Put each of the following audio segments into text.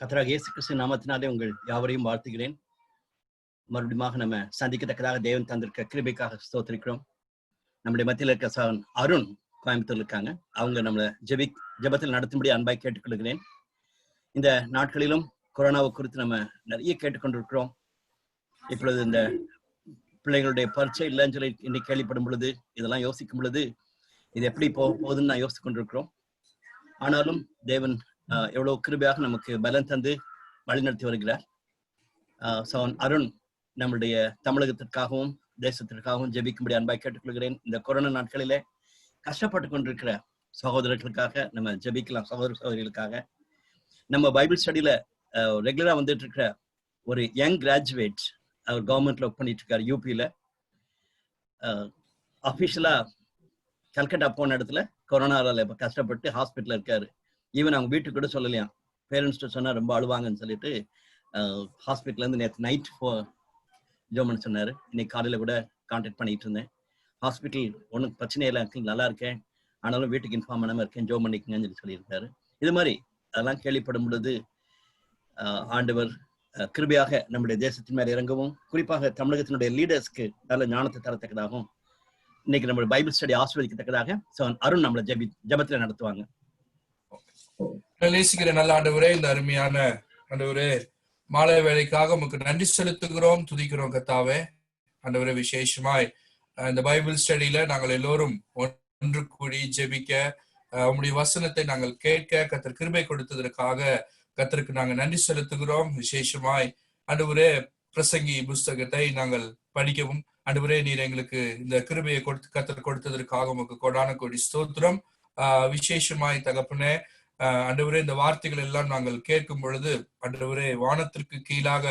கர்த்தராகிய இயேசு கிறிஸ்து நாமத்தினாலே உங்கள் யாவரையும் வாழ்த்துகிறேன். மறுபடியும் நம்ம சந்திக்கத்தக்கதாக தேவன் தந்திருக்க கிருபைக்காக ஸ்தோத்திரிக்கிறோம். நம்முடைய மத்தியில் இருக்க சகோதரன் அருண் கோயம்புத்தூர்ல இருக்காங்க. அவங்க நம்மளை ஜெபத்தில் நடத்தும்படி அன்பாய் கேட்டுக்கொள்கிறேன். இந்த நாட்களிலும் கொரோனாவை குறித்து நம்ம நிறைய கேட்டுக்கொண்டிருக்கிறோம். இப்பொழுது இந்த பிள்ளைகளுடைய பரீட்சை இல்லைன்னு சொல்லி இன்னைக்கு கேள்விப்படும் பொழுது, இதெல்லாம் யோசிக்கும் பொழுது இது எப்படி போகுதுன்னு நான் யோசித்து கொண்டிருக்கிறோம். ஆனாலும் தேவன் எவ்வளவு கிருபையாக நமக்கு பலன் தந்து வழிநடத்தி வருகிறார். அருண் நம்முடைய தமிழகத்திற்காகவும் தேசத்திற்காகவும் ஜெபிக்கும்படி அன்பாய் கேட்டுக்கொள்கிறேன். இந்த கொரோனா நாட்களிலே கஷ்டப்பட்டு கொண்டிருக்கிற சகோதரர்களுக்காக நம்ம ஜெபிக்கலாம். சகோதரிகளுக்காக நம்ம பைபிள் ஸ்டடியில ரெகுலரா வந்துட்டு இருக்கிற ஒரு யங் கிராஜுவேட், அவர் கவர்மெண்ட்ல ஒர்க் பண்ணிட்டு இருக்காரு. யூபியில அபிஷியலா கல்கட்டா போன இடத்துல கொரோனால கஷ்டப்பட்டு ஹாஸ்பிட்டல் இருக்காரு. ஈவன் அவங்க வீட்டுக்கு கூட சொல்லலையா, பேரண்ட்ஸ்ட்டு சொன்னா ரொம்ப அழுவாங்கன்னு சொல்லிட்டு ஹாஸ்பிட்டல்ல இருந்து நேற்று நைட் ஜோமன் சொன்னாரு. இன்னைக்கு காலையில கூட கான்டாக்ட் பண்ணிட்டு இருந்தேன். ஹாஸ்பிட்டல் ஒன்றும் பிரச்சனை இல்லை, நல்லா இருக்கேன், ஆனாலும் வீட்டுக்கு இன்ஃபார்ம் பண்ணாம இருக்கேன், ஜோ பண்ணிக்கங்கன்னு சொல்லியிருக்காரு. இது மாதிரி அதெல்லாம் கேள்விப்படும் பொழுது ஆண்டவர் கிருபையாக நம்முடைய தேசத்தின் மேல இறங்கவும், குறிப்பாக தமிழகத்தினுடைய லீடர்ஸ்க்கு நல்ல ஞானத்தை தரத்தக்கதாகவும் இன்னைக்கு நம்மளுடைய பைபிள் ஸ்டடி ஆஸ்வதிக்கத்தக்கதாக அருண் நம்மளை ஜெபத்துல நடத்துவாங்க. நேசிக்கிற நல்ல ஆண்டவரே, இந்த அருமையான ஆண்டவரே மாலை வேலைக்காக உமக்கு நன்றி செலுத்துகிறோம், துதிக்கிறோம் கர்த்தாவே. ஆண்டவரே, விசேஷமாய் இந்த பைபிள் ஸ்டடியில நாங்கள் எல்லோரும் ஒன்று கூடி ஜெபிக்க, உம்முடைய வசனத்தை நாங்கள் கேட்க கர்த்தர் கிருபை கொடுத்ததற்காக கர்த்தருக்கு நாங்கள் நன்றி செலுத்துகிறோம். விசேஷமாய் ஆண்டவரே பிரசங்கி புஸ்தகத்தை நாங்கள் படிக்கவும் ஆண்டவரே நீர் எங்களுக்கு இந்த கிருபையை கர்த்தர் கொடுத்ததற்காக உமக்கு கொடான கோடி ஸ்தோத்திரம். விசேஷமாய் தகப்பனே ஆண்டவரே, இந்த வார்த்தைகள் எல்லாம் நாங்கள் கேட்கும் பொழுது ஆண்டவரே வானத்திற்கு கீழாக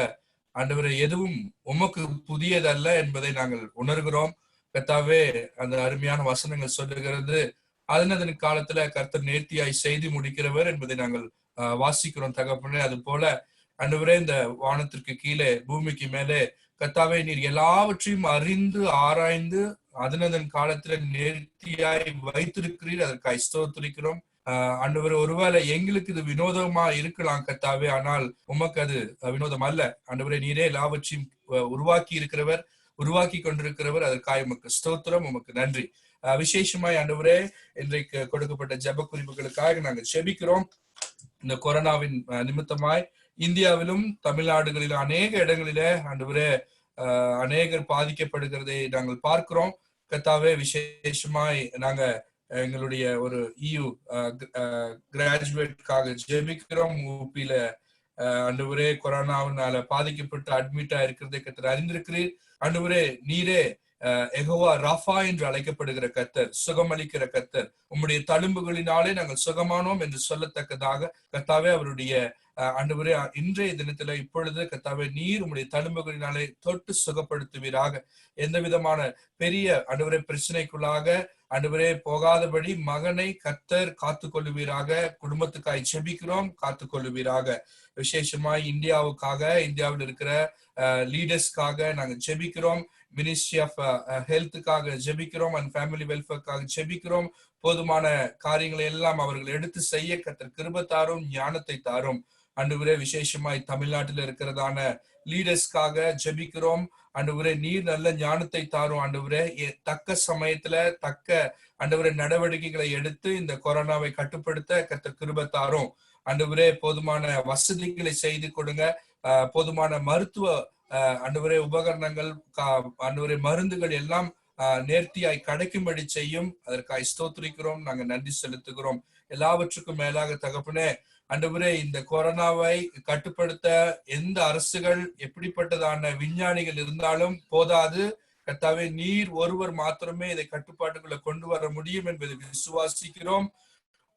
ஆண்டவரே எதுவும் உமக்கு புதியதல்ல என்பதை நாங்கள் உணர்கிறோம் கர்த்தாவே. அந்த அருமையான வசனங்கள் சொல்லுகிறது, அதன் காலத்துல கர்த்தர் நேர்த்தியாய் செய்து முடிக்கிறவர் என்பதை நாங்கள் வாசிக்கிறோம் தகப்பனே. அது போல ஆண்டவரே இந்த வானத்திற்கு கீழே பூமிக்கு மேலே கர்த்தாவே நீர் எல்லாவற்றையும் அறிந்து ஆராய்ந்து அதன் காலத்துல நேர்த்தியாய் வைத்திருக்கிறீர், அதற்காக ஸ்தோத்திரிக்கிறோம். ஆண்டவர், ஒருவேளை எங்களுக்கு இது வினோதமா இருக்கலாம் கர்த்தாவே, ஆனால் உமக்கு அது வினோதம் அல்ல. ஆண்டவரே நீரே எல்லாவற்றையும் உருவாக்கி இருக்கிறவர், உருவாக்கி கொண்டிருக்கிறவர், அதற்காக உமக்கு ஸ்தோத்திரம், உமக்கு நன்றி. விசேஷமாய் ஆண்டவரே இன்றைக்கு கொடுக்கப்பட்ட ஜெப குறிப்புகளுக்காக நாங்கள் செபிக்கிறோம். இந்த கொரோனாவின் நிமித்தமாய் இந்தியாவிலும் தமிழ்நாடுகளிலும் அநேக இடங்களிலே ஆண்டவரே அநேகர் பாதிக்கப்படுகிறதை நாங்கள் பார்க்கிறோம் கர்த்தாவே. விசேஷமாய் நாங்க எங்களுடைய ஒரு EU கிராஜுவேட்காக ஜெபிக்கிறோம். ஊபியில ஆண்டவரே கொரோனாவினால பாதிக்கப்பட்டு அட்மிட்டா இருக்கிறதை கர்த்தர் அறிந்திருக்கிறீர். ஆண்டவரே நீரே யெகோவா ராஃபா என்று அழைக்கப்படுகிற கர்த்தர், சுகமளிக்கிற கர்த்தர். உம்முடைய தழும்புகளினாலே நாங்கள் சுகமானோம் என்று சொல்லத்தக்கதாக கர்த்தாவே அவருடைய ஆண்டவரே இன்றைய தினத்துல இப்பொழுது கர்த்தாவே நீர் உம்முடைய தழும்புகளினாலே தொட்டு சுகப்படுத்துவீராக. எந்த விதமான பெரிய ஆண்டவரே பிரச்சனைக்குள்ளாக ஆண்டவரே போகாதபடி மகனை கர்த்தர் காத்து கொள்ளுவீராக. குடும்பத்துக்காய் செபிக்கிறோம், காத்து கொள்ளுவீராக. விசேஷமாய் இந்தியாவுக்காக, இந்தியாவில் இருக்கிற லீடர்ஸ்க்காக நாங்க ஜெபிக்கிறோம். மினிஸ்ட்ரி ஆஃப் ஹெல்த்துக்காக ஜெபிக்கிறோம், அண்ட் ஃபேமிலி வெல்ஃபேர்க்காக ஜெபிக்கிறோம். போதுமான காரியங்களை எல்லாம் அவர்கள் எடுத்து செய்ய கர்த்தர் கிருபை தாரும், ஞானத்தை தாரும். ஆண்டவரே விசேஷமாய் தமிழ்நாட்டில் இருக்கிறதான லீடர்ஸ்க்காக ஜெபிக்கிறோம். ஆண்டவரே நீர் நல்ல ஞானத்தை தாரும். ஆண்டவரே தக்க சமயத்துல தக்க ஆண்டவரே நடவடிக்கைகளை எடுத்து இந்த கொரோனாவை கட்டுப்படுத்த கர்த்தர் கிருபை தாரும். ஆண்டவரே போதுமான வசதிகளை செய்து கொடுங்க. போதுமான மருத்துவ ஆண்டவரே உபகரணங்கள், ஆண்டவரே மருந்துகள் எல்லாம் நேர்த்தியாய் கிடைக்கும்படி செய்யும். அதற்காக ஸ்தோத்திரிக்கிறோம், நாங்க நன்றி செலுத்துகிறோம். எல்லாவற்றுக்கும் மேலாக தகப்பனே ஆண்டவரே இந்த கொரோனாவை கட்டுப்படுத்த எந்த அரசுகள் எப்படிப்பட்டதான விஞ்ஞானிகள் இருந்தாலும் போதாது கர்த்தாவே. நீர் ஒருவர் மாத்திரமே இதை கட்டுப்பாட்டுக்குள்ள கொண்டு வர முடியும் என்பதை விசுவாசிக்கிறோம்.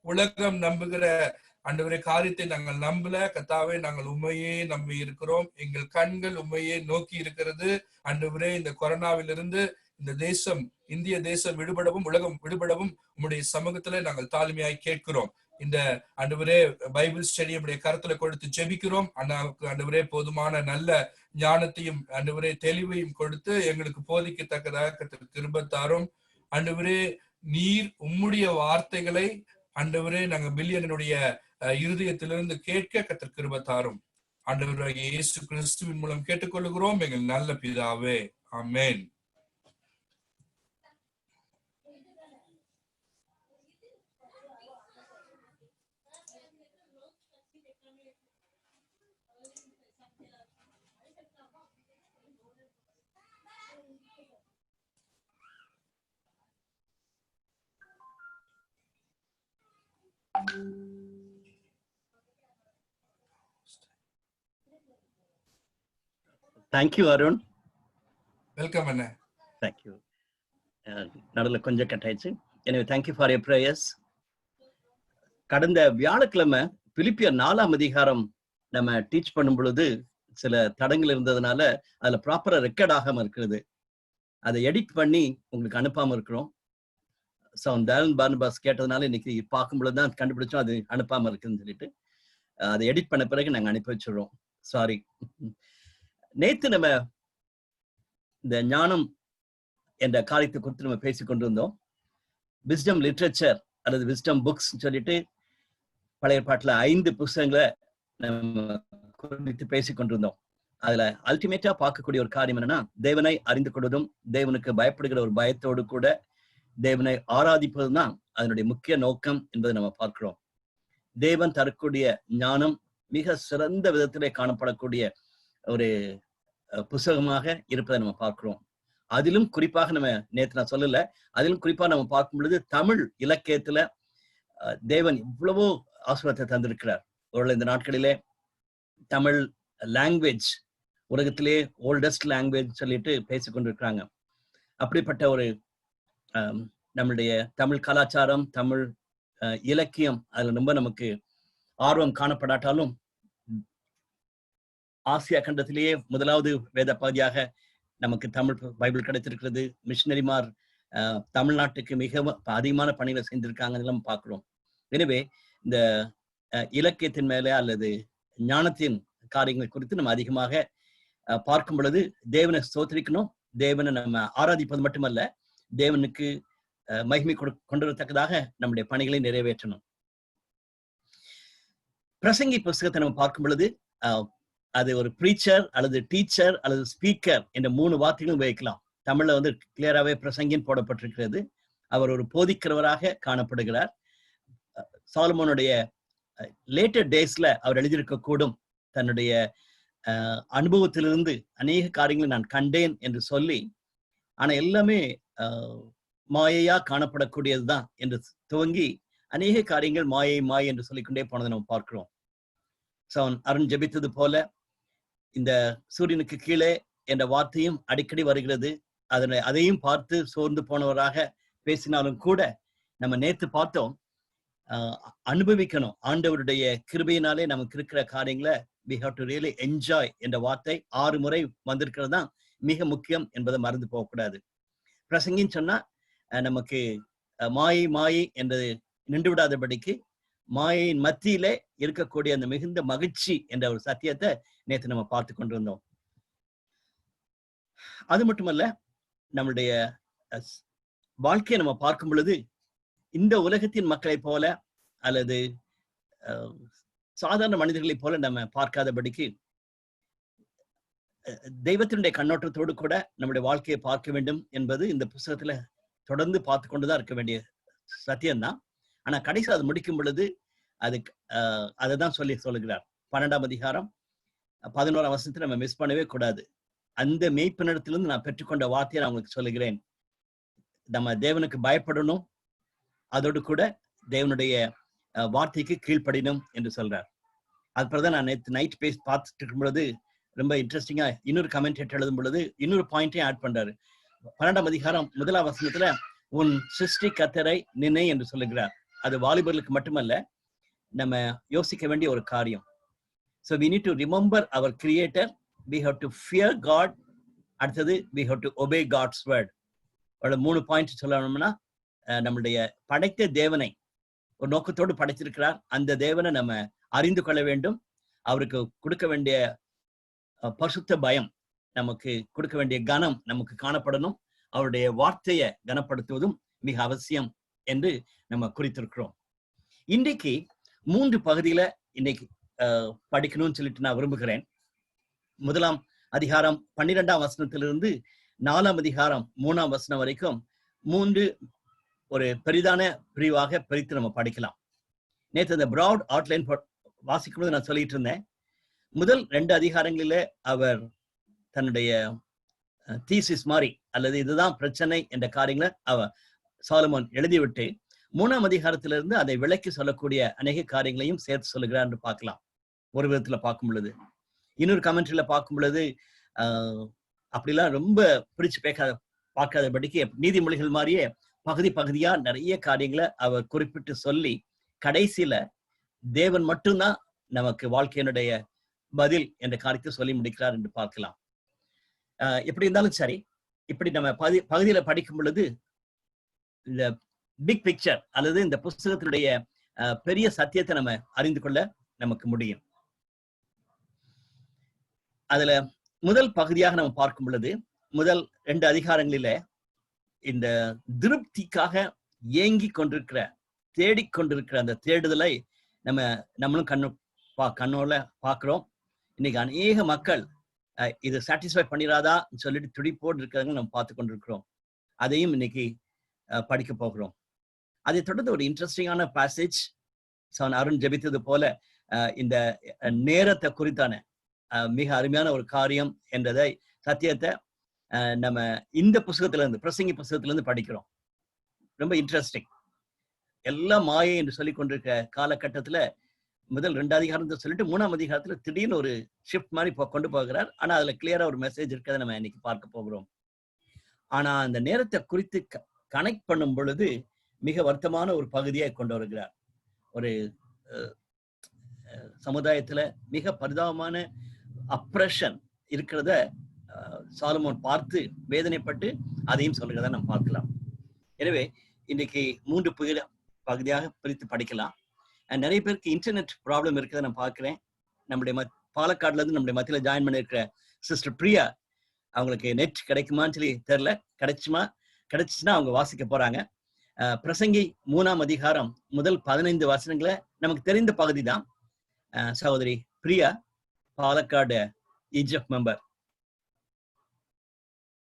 உலகம் நம்புகிற ஆண்டவரே காரியத்தை நாங்கள் நம்பல கர்த்தாவே, நாங்கள் உண்மையே நம்பி இருக்கிறோம். எங்கள் கண்கள் உண்மையே நோக்கி இருக்கிறது. ஆண்டவரே இந்த கொரோனாவிலிருந்து இந்த தேசம், இந்திய தேசம் விடுபடவும் உலகம் விடுபடவும் உம்முடைய சமூகத்துல நாங்கள் தாழ்மையாய் கேட்கிறோம். இந்த ஆண்டவரே பைபிள் ஸ்டடி உடைய கருத்துல கொடுத்து ஜெபிக்கிறோம். ஆண்டவரே போதுமான நல்ல ஞானத்தையும் ஆண்டவரே தெளிவையும் கொடுத்து எங்களுக்கு போதிக்கத்தக்கதாக கிருபை தாரும். ஆண்டவரே நீர் உம்முடைய வார்த்தைகளை ஆண்டவரே நாங்க பில்லியனுடைய இருதயத்திலிருந்து கேட்க கர்த்தர் கிருபை தாரும். ஆண்டவராகிய இயேசு கிறிஸ்துவின் மூலம் கேட்டுக்கொள்கிறோம் எங்கள் நல்ல பிதாவே, ஆமென். தேங்க்யூ அருண். வெல்கம் அண்ணா. தேங்க்யூ. நடுவில் கொஞ்சம் கட் ஆயிடுச்சு. எனவே தேங்க்யூ ஃபார் யர் பிரேயர்ஸ். கடந்த வியாழக்கிழமை பிலிப்பியர் 4ஆம் அதிகாரம் நம்ம டீச் பண்ணும் பொழுது சில தடங்கள் இருந்ததுனால அதுல ப்ராப்பரா ரெக்கார்ட் ஆகாம இருக்கிறது. அதை எடிட் பண்ணி உங்களுக்கு அனுப்பாம இருக்கிறோம். ஸோ டேலன் பார்னபாஸ் கேட்டதுனால இன்னைக்கு பார்க்கும் பொழுதுதான் கண்டுபிடிச்சோம் அது அனுப்பாம இருக்குன்னு சொல்லிட்டு அதை எடிட் பண்ண பிறகு நாங்கள் அனுப்பி வச்சிடுறோம். சாரி. நேத்து நம்ம இந்த ஞானம் என்ற காரியத்தை குறித்து நம்ம பேசி கொண்டிருந்தோம். விஸ்டம் லிட்ரேச்சர் அல்லது விஸ்டம் புக்ஸ் சொல்லிட்டு பழைய பாட்டுல 5 புத்தகங்களை நம்ம குறித்து பேசி கொண்டிருந்தோம். அதுல அல்டிமேட்டா பார்க்கக்கூடிய ஒரு காரியம் என்னன்னா, தேவனை அறிந்து கொள்வதும் தேவனுக்கு பயப்படுகிற ஒரு பயத்தோடு கூட தேவனை ஆராதிப்பதுதான் அதனுடைய முக்கிய நோக்கம் என்பதை நம்ம பார்க்கிறோம். தேவன் தரக்கூடிய ஞானம் மிக சிறந்த விதத்திலே காணப்படக்கூடிய ஒரு புஸ்தகமாக இருப்பதை நம்ம பார்க்கிறோம். அதிலும் குறிப்பாக நம்ம நேற்று நான் சொல்லல, அதிலும் குறிப்பாக நம்ம பார்க்கும் பொழுது தமிழ் இலக்கியத்துல தேவன் இவ்வளவோ ஆசீர்வாதத்தை தந்திருக்கிறார். ஒரு இந்த நாட்களிலே தமிழ் லாங்குவேஜ் உலகத்திலே ஓல்டஸ்ட் லாங்குவேஜ் சொல்லிட்டு பேசிக்கொண்டிருக்கிறாங்க. அப்படிப்பட்ட ஒரு நம்மளுடைய தமிழ் கலாச்சாரம், தமிழ் இலக்கியம் அதுல ரொம்ப நமக்கு ஆர்வம் காணப்படாட்டாலும் ஆசியா கண்டத்திலேயே முதலாவது வேத பகுதியாக நமக்கு தமிழ் பைபிள் கிடைத்திருக்கிறது. மிஷினரிமார் தமிழ்நாட்டுக்கு மிக அதிகமான பணிகளை செஞ்சிருக்காங்க, இதெல்லாம் பார்க்கிறோம். எனவே இந்த இலக்கியத்தின் மேலே அல்லது ஞானத்தின் காரியங்கள் குறித்து நம்ம அதிகமாக பார்க்கும் பொழுது தேவனை ஸ்தோத்திரிக்கணும். தேவனை நம்ம ஆராதிப்பது மட்டுமல்ல, தேவனுக்கு மகிமை கொண்டு வரத்தக்கதாக நம்முடைய பணிகளை நிறைவேற்றணும். பிரசங்கி புஸ்தகத்தை நம்ம பார்க்கும் பொழுது அது ஒரு ப்ரீச்சர் அல்லது டீச்சர் அல்லது ஸ்பீக்கர் என்ற 3 வார்த்தைகளும் உபயோகிக்கலாம். தமிழ்ல வந்து கிளியராகவே பிரசங்கின்னு போடப்பட்டிருக்கிறது. அவர் ஒரு போதிக்கிறவராக காணப்படுகிறார். சாலமோனுடைய லேட்டர் டேஸ்ல அவர் எழுதியிருக்க கூடும், தன்னுடைய அனுபவத்திலிருந்து அநேக காரியங்களை நான் கண்டேன் என்று சொல்லி, ஆனா எல்லாமே மாயையா காணப்படக்கூடியதுதான் என்று துவங்கி அநேக காரியங்கள் மாயை மாயை என்று சொல்லிக்கொண்டே போனதை நம்ம பார்க்கிறோம். அருண் ஜெபித்தது போல இந்த சூரியனுக்கு கீழே என்ற வார்த்தையும் அடிக்கடி வருகிறது. அதையும் பார்த்து சோர்ந்து போனவராக பேசினாலும் கூட நம்ம நேத்து பார்த்தோம், அனுபவிக்கணும். ஆண்டவருடைய கிருபையினாலே நமக்கு இருக்கிற காரியங்களை we have to really enjoy என்ற வார்த்தை 6 முறை வந்திருக்கிறது தான் மிக முக்கியம் என்பதை மறந்து போகக்கூடாது. பிரசங்கின்னு சொன்னா நமக்கு மாயை மாயை என்று நின்று விடாதபடிக்கு மாயின் மத்தியிலே இருக்கக்கூடிய அந்த மிகுந்த மகிழ்ச்சி என்ற ஒரு சத்தியத்தை நேற்று நம்ம பார்த்து கொண்டிருந்தோம். அது மட்டுமல்ல, நம்மளுடைய வாழ்க்கையை நம்ம பார்க்கும் பொழுது இந்த உலகத்தின் மக்களை போல அல்லது சாதாரண மனிதர்களை போல நம்ம பார்க்காதபடிக்கு தெய்வத்தினுடைய கண்ணோட்டத்தோடு கூட நம்முடைய வாழ்க்கையை பார்க்க வேண்டும் என்பது இந்த புத்தகத்துல தொடர்ந்து பார்த்து கொண்டுதான் இருக்க வேண்டிய சத்தியம்தான். ஆனா கடைசி அது முடிக்கும் பொழுது அதைதான் சொல்லுகிறார். 12ஆம் அதிகாரம் 11ஆம் வசனத்தை நம்ம மிஸ் பண்ணவே கூடாது. அந்த மெய்ப்பினிடத்திலிருந்து நான் பெற்றுக்கொண்ட வார்த்தையை நான் உங்களுக்கு சொல்லுகிறேன். நம்ம தேவனுக்கு பயப்படணும், அதோடு கூட தேவனுடைய வார்த்தைக்கு கீழ்ப்படினும் என்று சொல்றார். அது பிறகுதான் நான் நேற்று நைட் பார்த்துட்டு இருக்கும் பொழுது ரொம்ப இன்ட்ரெஸ்டிங்கா இன்னொரு கமெண்டேட் எழுதும் பொழுது இன்னொரு பாயிண்டையும் ஆட் பண்றாரு. 12ஆம் அதிகாரம் 1ஆம் வசனத்துல உன் சிருஷ்டி கர்த்தரை நினை என்று சொல்லுகிறார். அது வாலிபர்களுக்கு மட்டுமல்ல, நம்ம யோசிக்க வேண்டிய ஒரு காரியம். So we need to remember our creator, we have to fear God, அடுத்தது we have to obey God's word. ஒரு 3 பாயிண்ட் சொல்லணும்னா, நம்மளுடைய படைத்த தேவனை ஒரு நோக்கத்தோடு படைத்திருக்கிறார். அந்த தேவனை நம்ம அறிந்து கொள்ள வேண்டும். அவருக்கு கொடுக்க வேண்டிய பரிசுத்த பயம், நமக்கு கொடுக்க வேண்டிய கனம் நமக்கு காணப்படணும். அவருடைய வார்த்தையை கனப்படுத்துவதும் மிக அவசியம் என்று நம்ம குறித்திருக்கிறோம். இன்றைக்கு 3 பகுதியில இன்னைக்கு படிக்கணும்னு சொல்லிட்டு நான் விரும்புகிறேன். முதலாம் அதிகாரம் 12ஆம் வசனத்திலிருந்து 4ஆம் அதிகாரம் 3ஆம் வசனம் வரைக்கும் 3 ஒரு பெரிதான பிரிவாக பிரித்து நம்ம படிக்கலாம். நேற்று இந்த பிராட் அவுட்லைன் வாசிக்கும்போது நான் சொல்லிட்டு இருந்தேன், முதல் 2 அதிகாரங்களிலே அவர் தன்னுடைய தீசிஸ் மாதிரி அல்லது இதுதான் பிரச்சனை என்ற காரியங்களை சாலமோன் எழுதிவிட்டு 3ஆம் அதிகாரத்திலிருந்து அதை விளக்கி சொல்லக்கூடிய அநேக காரியங்களையும் சேர்த்து சொல்லுகிறார் என்று பார்க்கலாம். ஒரு விதத்துல பார்க்கும் பொழுது, இன்னொரு கமெண்ட்ரியில பார்க்கும் பொழுது அப்படிலாம் ரொம்ப பிரிச்சு பார்க்காதபடிக்கு நீதிமொழிகள் மாதிரியே பகுதி பகுதியா நிறைய காரியங்களை அவர் குறிப்பிட்டு சொல்லி கடைசியில தேவன் மட்டும்தான் நமக்கு வாழ்க்கையினுடைய பதில் என்ற காரியத்தை சொல்லி முடிக்கிறார் என்று பார்க்கலாம். எப்படி இருந்தாலும் சரி, இப்படி நம்ம பகுதியில படிக்கும் பொழுது இந்த பிக் பிக்சர் அல்லது இந்த புஸ்தகத்தினுடைய பெரிய சத்தியத்தை நம்ம அறிந்து கொள்ள நமக்கு முடியும். அதுல முதல் பகுதியாக நம்ம பார்க்கும் பொழுது முதல் 2 அதிகாரங்களில இந்த திருப்திக்காக ஏங்கி கொண்டிருக்கிற தேடிக்கொண்டிருக்கிற அந்த தேடுதலை நம்மளும் கண்ணோல பார்க்கிறோம். இன்னைக்கு அநேக மக்கள் இது சாட்டிஸ்ஃபை பண்ணிடாதான்னு சொல்லிட்டு துடிப்போடு இருக்கிறவங்க நம்ம பார்த்து கொண்டிருக்கிறோம். அதையும் இன்னைக்கு படிக்க போகிறோம். அதை தொடர்ந்து ஒரு இன்ட்ரெஸ்டிங்கான பேசேஜ் அருண் ஜெபித்தது போல இந்த நேரத்தை குறித்தான மிக அருமையான ஒரு காரியம் என்றதை சத்தியத்தை நம்ம இந்த புஸ்தகத்துல இருந்து, பிரசங்கி புஸ்தகத்துல இருந்து படிக்கிறோம். ரொம்ப இன்ட்ரெஸ்டிங். எல்லாம் மாயை என்று சொல்லி கொண்டிருக்க காலகட்டத்துல முதல் 2 அதிகாரத்தை சொல்லிட்டு 3ஆம் அதிகாரத்துல திடீர்னு ஒரு ஷிஃப்ட் மாதிரி கொண்டு போகிறார். ஆனா அதுல கிளியரா ஒரு மெசேஜ் இருக்கிறத நம்ம இன்னைக்கு பார்க்க போகிறோம். ஆனா அந்த நேரத்தை குறித்து கனெக்ட் பண்ணும் பொழுது மிக வருத்தமான ஒரு பகுதியை கொண்டு வருகிறார். ஒரு சமுதாயத்துல மிக பரிதாபமான அப்ரஷன் இருக்கிறத சாலமோன் பார்த்து வேதனைப்பட்டு அதையும் சொல்லுகிறத நம்ம பார்க்கலாம். எனவே இன்னைக்கு 3 பகுதியாக பிரித்து படிக்கலாம். நிறைய பேருக்கு இன்டர்நெட் ப்ராப்ளம் இருக்கிறத நான் பார்க்கிறேன். நம்முடைய பாலக்காடுல இருந்து நம்முடைய மத்தியில ஜாயின் பண்ணிருக்கிற சிஸ்டர் பிரியா, அவங்களுக்கு நெட் கிடைக்குமான்னு சொல்லி தெரியல. கிடைச்சுன்னா அவங்க வாசிக்க போறாங்க. பிரசங்கி 3ஆம் அதிகாரம் முதல் 15 வசனங்களை நமக்கு தெரிந்த பகுதி தான். சகோதரி பிரியா, பாலக்காடு EGF மெம்பர்,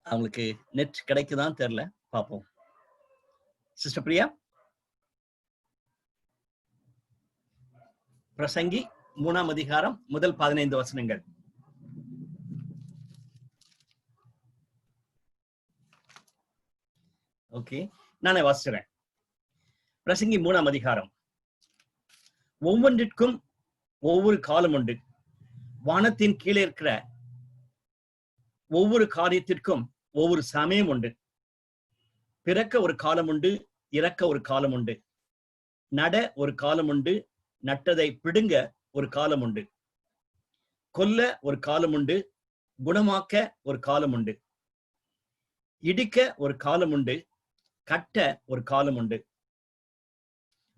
அவங்களுக்கு நெட் கிடைக்குதான்னு தெரியல, பார்ப்போம். சிஸ்டர் பிரியா, பிரசங்கி 3ஆம் அதிகாரம் முதல் 15 வசனங்கள். ஓகே, நானே வாசிக்கிறேன். பிரசங்கி 3ஆம் அதிகாரம். ஒவ்வொன்றிற்கும் ஒவ்வொரு காலம் உண்டு. வானத்தின் கீழே இருக்கிற ஒவ்வொரு காரியத்திற்கும் ஒவ்வொரு சமயம் உண்டு. பிறக்க ஒரு காலம் உண்டு, இறக்க ஒரு காலம் உண்டு. நட ஒரு காலம் உண்டு, நட்டதை பிடுங்க ஒரு காலம் உண்டு. கொல்ல ஒரு காலம் உண்டு, குணமாக்க ஒரு காலம் உண்டு. இடிக்க ஒரு காலம் உண்டு, கட்ட ஒரு காலம் உண்டு.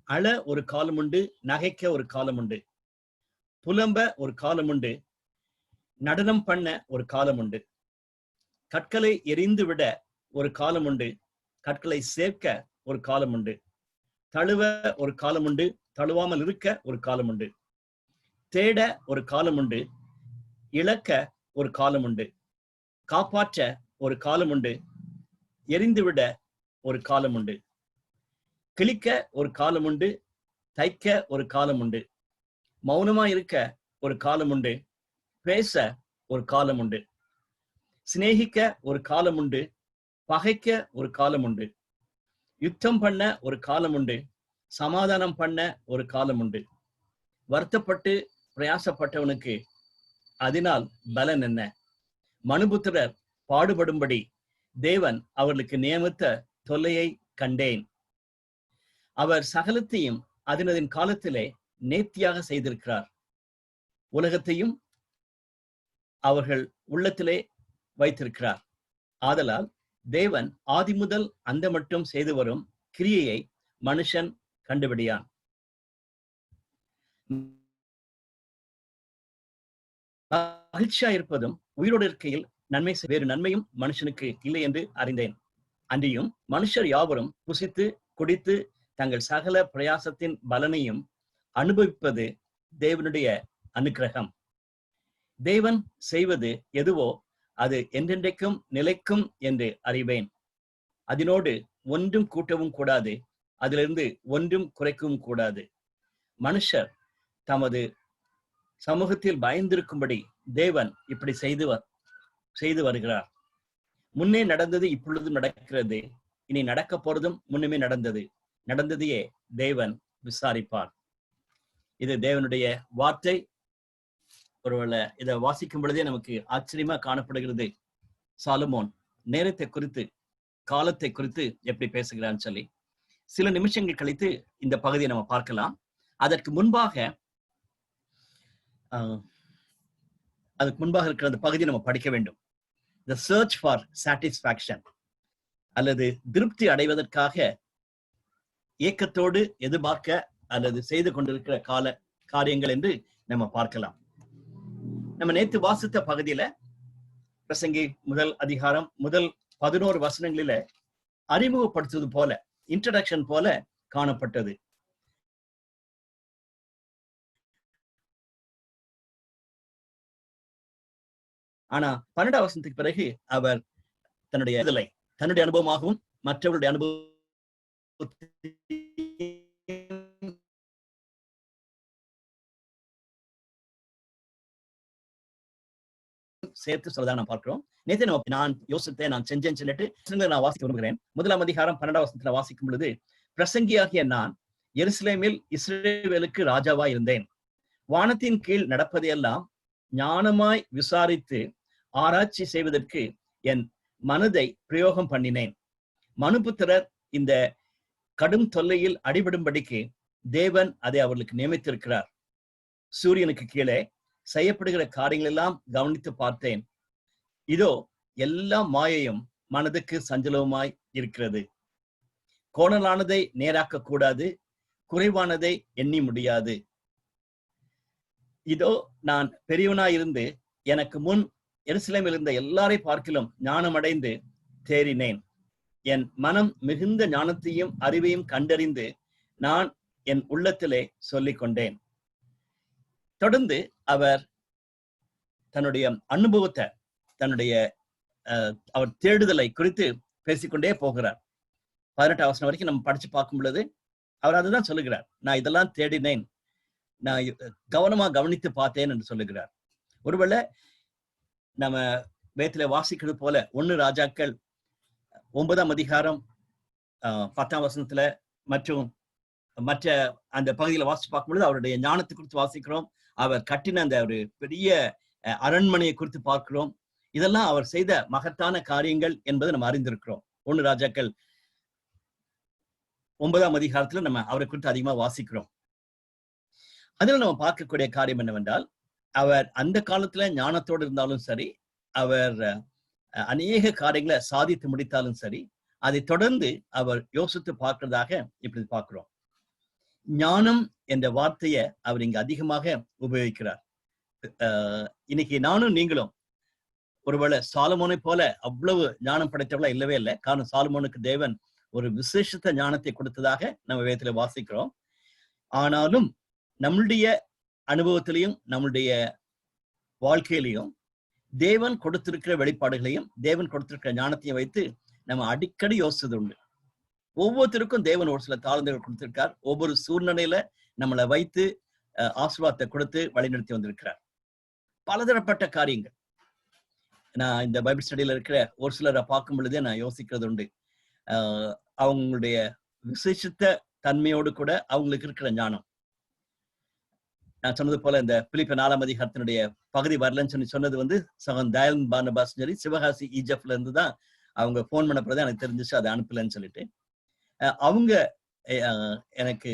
அழ ஒரு காலம் உண்டு, நகைக்க ஒரு காலம் உண்டு. புலம்ப ஒரு காலம் உண்டு, நடனம் பண்ண ஒரு காலம் உண்டு. கற்களை எரிந்து விட ஒரு காலம் உண்டு, கற்களை சேர்க்க ஒரு காலம் உண்டு. தழுவ ஒரு காலம் உண்டு, தழுவாமல் இருக்க ஒரு காலம் உண்டு. தேட ஒரு காலம் உண்டு, இழக்க ஒரு காலம் உண்டு. காப்பாற்ற ஒரு காலம் உண்டு, எரிந்துவிட ஒரு காலம் உண்டு. கிழிக்க ஒரு காலம் உண்டு, தைக்க ஒரு காலம் உண்டு. மௌனமா இருக்க ஒரு காலம் உண்டு, பேச ஒரு காலம் உண்டு. சிநேகிக்க ஒரு காலம் உண்டு, பகைக்க ஒரு காலம் உண்டு. யுத்தம் பண்ண ஒரு காலம் உண்டு, சமாதானம் பண்ண ஒரு காலம் உண்டு. வருத்தப்பட்டு பிரயாசப்பட்டவனுக்கு அதனால் பலன் என்ன? மனுபுத்திரர் பாடுபடும்படி தேவன் அவர்களுக்கு நியமித்த தொல்லையை கண்டேன். அவர் சகலத்தையும் அதனதின் காலத்திலே நேர்த்தியாக செய்திருக்கிறார். உலகத்தையும் அவர்கள் உள்ளத்திலே வைத்திருக்கிறார். ஆதலால் தேவன் ஆதி முதல் அந்த மட்டும் செய்து வரும் கிரியையை மனுஷன் கண்டுபிடியான். மகிழ்ச்சியா இருப்பதும் உயிரோடு இருக்கையில் நன்மை வேறு நன்மையும் மனுஷனுக்கு இல்லை என்று அறிந்தேன். அன்றியும் மனுஷர் யாவரும் புசித்து குடித்து தங்கள் சகல பிரயாசத்தின் பலனையும் அனுபவிப்பது தேவனுடைய அனுக்கிரகம். தேவன் செய்வது எதுவோ அது என்றென்றைக்கும் நிலைக்கும் என்று அறிவேன். அதனோடு ஒன்றும் கூட்டவும் கூடாது, அதிலிருந்து ஒன்றும் குறைக்கவும் கூடாது. மனுஷர் தமது சமூகத்தில் பயந்திருக்கும்படி தேவன் இப்படி செய்து வருகிறார். முன்னே நடந்தது இப்பொழுதும் நடக்கிறது, இனி நடக்க போறதும் முன்னுமே நடந்ததையே தேவன் விசாரிப்பார். இது தேவனுடைய வார்த்தை. ஒருவேளை இதை வாசிக்கும் பொழுதே நமக்கு ஆச்சரியமா காணப்படுகிறது. சாலமோன் நேரத்தை குறித்து, காலத்தை குறித்து எப்படி பேசுகிறான்னு சொல்லி சில நிமிஷங்கள் கழித்து இந்த பகுதியை நம்ம பார்க்கலாம். அதற்கு முன்பாக இருக்கிற அந்த பகுதியை நம்ம படிக்க வேண்டும். The search for satisfaction, அல்லது திருப்தி அடைவதற்காக ஏக்கத்தோடு எதிர்பார்க்க அல்லது செய்து கொண்டிருக்கிற காரியங்கள் என்று நம்ம பார்க்கலாம். நம்ம நேற்று வாசித்த பகுதியில பிரசங்கி முதல் அதிகாரம் முதல் 11 வசனங்களில அறிமுகப்படுத்துவது போல, இன்ட்ரடக்ஷன் போல காணப்பட்டது. ஆனா 12ஆம் வசனத்துக்கு பிறகு அவர் தன்னுடைய அனுபவமாகவும் மற்றவருடைய அனுபவம் சேர்த்து சொல்லதான் நான் பார்க்கிறோம். நேற்று நான் யோசித்தேன், நான் செஞ்சேன்னு சொல்லிட்டு நான் வாசிக்க விரும்புகிறேன். 1ஆம் அதிகாரம் 12ஆம் வசனத்துல வாசிக்கும் பொழுது, பிரசங்கியாகிய நான் எருசலேமில் இஸ்ரவேலுக்கு ராஜாவாய் இருந்தேன். வானத்தின் கீழ் நடப்பதையெல்லாம் ஞானமாய் விசாரித்து ஆராய்ச்சி செய்வதற்கு என் மனதை பிரயோகம் பண்ணினேன். மனுபுத்திரர் இந்த கடும் தொல்லையில் அடிபடும்படிக்கு தேவன் அதை அவர்களுக்கு நியமித்திருக்கிறார். சூரியனுக்கு கீழே செய்யப்படுகிற காரியங்கள் எல்லாம் கவனித்து பார்த்தேன். இதோ எல்லா மாயையும் மனதுக்கு சஞ்சலவுமாய் இருக்கிறது. கோணலானதை நேராக்க கூடாது, குறைவானதை எண்ணி முடியாது. இதோ நான் பெரியவனாயிருந்து எனக்கு முன் எருசலேமில் இருந்த எல்லாரை பார்க்கிலும் ஞானமடைந்து தேறினேன். என் மனம் மிகுந்த ஞானத்தையும் அறிவையும் கண்டறிந்து நான் என் உள்ளத்திலே சொல்லிக் கொண்டேன். தொடர்ந்து அவர் தன்னுடைய அனுபவத்தை, அவர் தேடுதலை குறித்து பேசிக்கொண்டே போகிறார். 18ஆம் வசனம் வரைக்கும் நம்ம படிச்சு பார்க்கும் பொழுது அவர் அதுதான் சொல்லுகிறார். நான் இதெல்லாம் தேடினேன், நான் கவனமா கவனித்து பார்த்தேன் என்று சொல்லுகிறார். ஒருவேளை நம்ம வேதத்திலே வாசிக்கிறது போல 1 ராஜாக்கள் 9ஆம் அதிகாரம் 10ஆம் வசனத்துல மற்றும் மற்ற அந்த பகுதியில வாசிச்சு பார்க்கும்பொழுது அவருடைய ஞானத்தை குறித்து வாசிக்கிறோம். அவர் கட்டின அந்த ஒரு பெரிய அரண்மனையை குறித்து பார்க்கிறோம். இதெல்லாம் அவர் செய்த மகத்தான காரியங்கள் என்பதை நம்ம அறிந்திருக்கிறோம். 1 ராஜாக்கள் 9ஆம் அதிகாரத்துல நம்ம அவரை குறித்து அதிகமா வாசிக்கிறோம். அதில் நம்ம பார்க்கக்கூடிய காரியம் என்னவென்றால், அவர் அந்த காலத்துல ஞானத்தோடு இருந்தாலும் சரி, அவர் அநேக காரியங்களை சாதித்து முடித்தாலும் சரி, அதை தொடர்ந்து அவர் யோசித்து பார்க்கிறதாக இப்படி பார்க்கிறோம். ஞானம் என்ற வார்த்தையை அவர் இங்கு அதிகமாக உபயோகிக்கிறார். இன்னைக்கு நானும் நீங்களும் ஒருவேளை சாலமோனை போல அவ்வளவு ஞானம் படைத்தவளா இல்லவே இல்லை. காரணம், சாலமோனுக்கு தேவன் ஒரு விசேஷத்த ஞானத்தை கொடுத்ததாக நம்ம வேதத்துல வாசிக்கிறோம். ஆனாலும் நம்முடைய அனுபவத்திலையும் நம்முடைய வாழ்க்கையிலையும் தேவன் கொடுத்திருக்கிற வெளிப்பாடுகளையும் தேவன் கொடுத்திருக்கிற ஞானத்தையும் வைத்து நம்ம அடிக்கடி யோசிச்சது உண்டு. ஒவ்வொருத்தருக்கும் தேவன் ஒரு சில தாளந்துகள் கொடுத்திருக்கார். ஒவ்வொரு சூழ்நிலையில நம்மளை வைத்து ஆசீர்வாதத்தை கொடுத்து வழிநடத்தி வந்திருக்கிறார். பலதரப்பட்ட காரியங்கள். நான் இந்த பைபிள் ஸ்டடியில இருக்கிற ஒரு சிலரை பார்க்கும் பொழுதே நான் யோசிக்கிறது உண்டு. அவங்களுடைய விசேஷித்த தன்மையோடு கூட அவங்களுக்கு இருக்கிற ஞானம். நான் சொன்னது போல இந்த பிலிப்பியர் 4ஆம் அதிகாரத்தினுடைய பகுதி வரலன்னு சொன்னது வந்து சகன் தயல் பார்னபாஸ் சொல்லி சிவகாசி ஈஜப்ட்ல இருந்து தான் அவங்க போன் பண்ண பிறகு எனக்கு தெரிஞ்சிச்சு, அதை அனுப்பலன்னு சொல்லிட்டு. அவங்க எனக்கு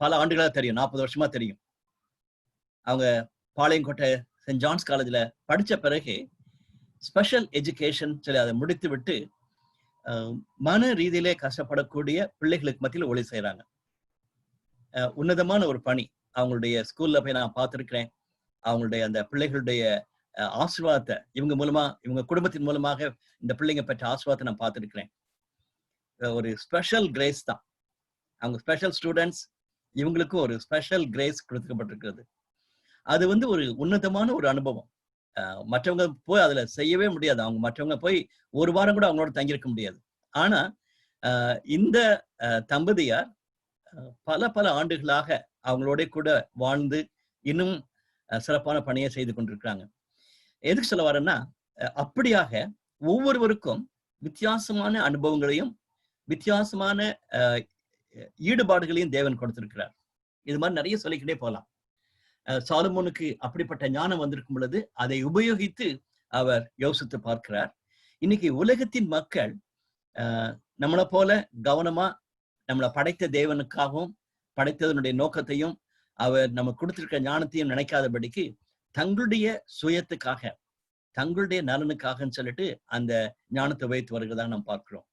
பல ஆண்டுகளாக தெரியும், 40 வருஷமா தெரியும். அவங்க பாளையங்கோட்டை சென்ட் ஜான்ஸ் காலேஜ்ல படிச்ச பிறகு ஸ்பெஷல் எஜுகேஷன் சொல்லி அதை முடித்து விட்டு மன ரீதியிலே கஷ்டப்படக்கூடிய பிள்ளைகளுக்கு மத்தியில் ஒளி செய்யறாங்க. உன்னதமான ஒரு பணி. அவங்களுடைய ஸ்கூல்ல போய் நான் பார்த்திருக்கிறேன். அவங்களுடைய அந்த பிள்ளைகளுடைய ஆசீர்வாதத்தை இவங்க குடும்பத்தின் மூலமாக இந்த பிள்ளைங்க பெற்ற ஆசீர்வாதத்தை நான் பார்த்திருக்கிறேன். ஒரு ஸ்பெஷல் கிரேஸ் தான். அவங்க ஸ்பெஷல் ஸ்டூடெண்ட்ஸ், இவங்களுக்கும் ஒரு ஸ்பெஷல் கிரேஸ் கொடுக்கப்பட்டிருக்கிறது. அது வந்து ஒரு உன்னதமான ஒரு அனுபவம். மற்றவங்க போய் அதுல செய்யவே முடியாது. அவங்க மற்றவங்க போய் ஒரு வாரம் கூட அவங்களோட தங்கியிருக்க முடியாது. ஆனா இந்த தம்பதியார் பல பல ஆண்டுகளாக அவங்களோட கூட வாழ்ந்து இன்னும் சிறப்பான பணியை செய்து கொண்டிருக்கிறாங்க. எதுக்கு சொல்ல வரேன்னா, அப்படியாக ஒவ்வொருவருக்கும் வித்தியாசமான அனுபவங்களையும் வித்தியாசமான ஈடுபாடுகளையும் தேவன் கொடுத்திருக்கிறார். இது மாதிரி நிறைய சொல்லிக்கிட்டே போகலாம். சாலமோனுக்கு அப்படிப்பட்ட ஞானம் வந்திருக்கும் பொழுது அதை உபயோகித்து அவர் யோசித்து பார்க்கிறார். இன்னைக்கு உலகத்தின் மக்கள் நம்மளை போல கவனமா நம்மளை படைத்த தேவனுக்காகவும் படைத்ததனுடைய நோக்கத்தையும் அவர் நம்ம கொடுத்திருக்கிற ஞானத்தையும் நினைக்காதபடிக்கு தங்களுடைய சுயத்துக்காக, தங்களுடைய நலனுக்காகன்னு சொல்லிட்டு அந்த ஞானத்தை வைத்து வருகிறதா நாம் பார்க்கிறோம்.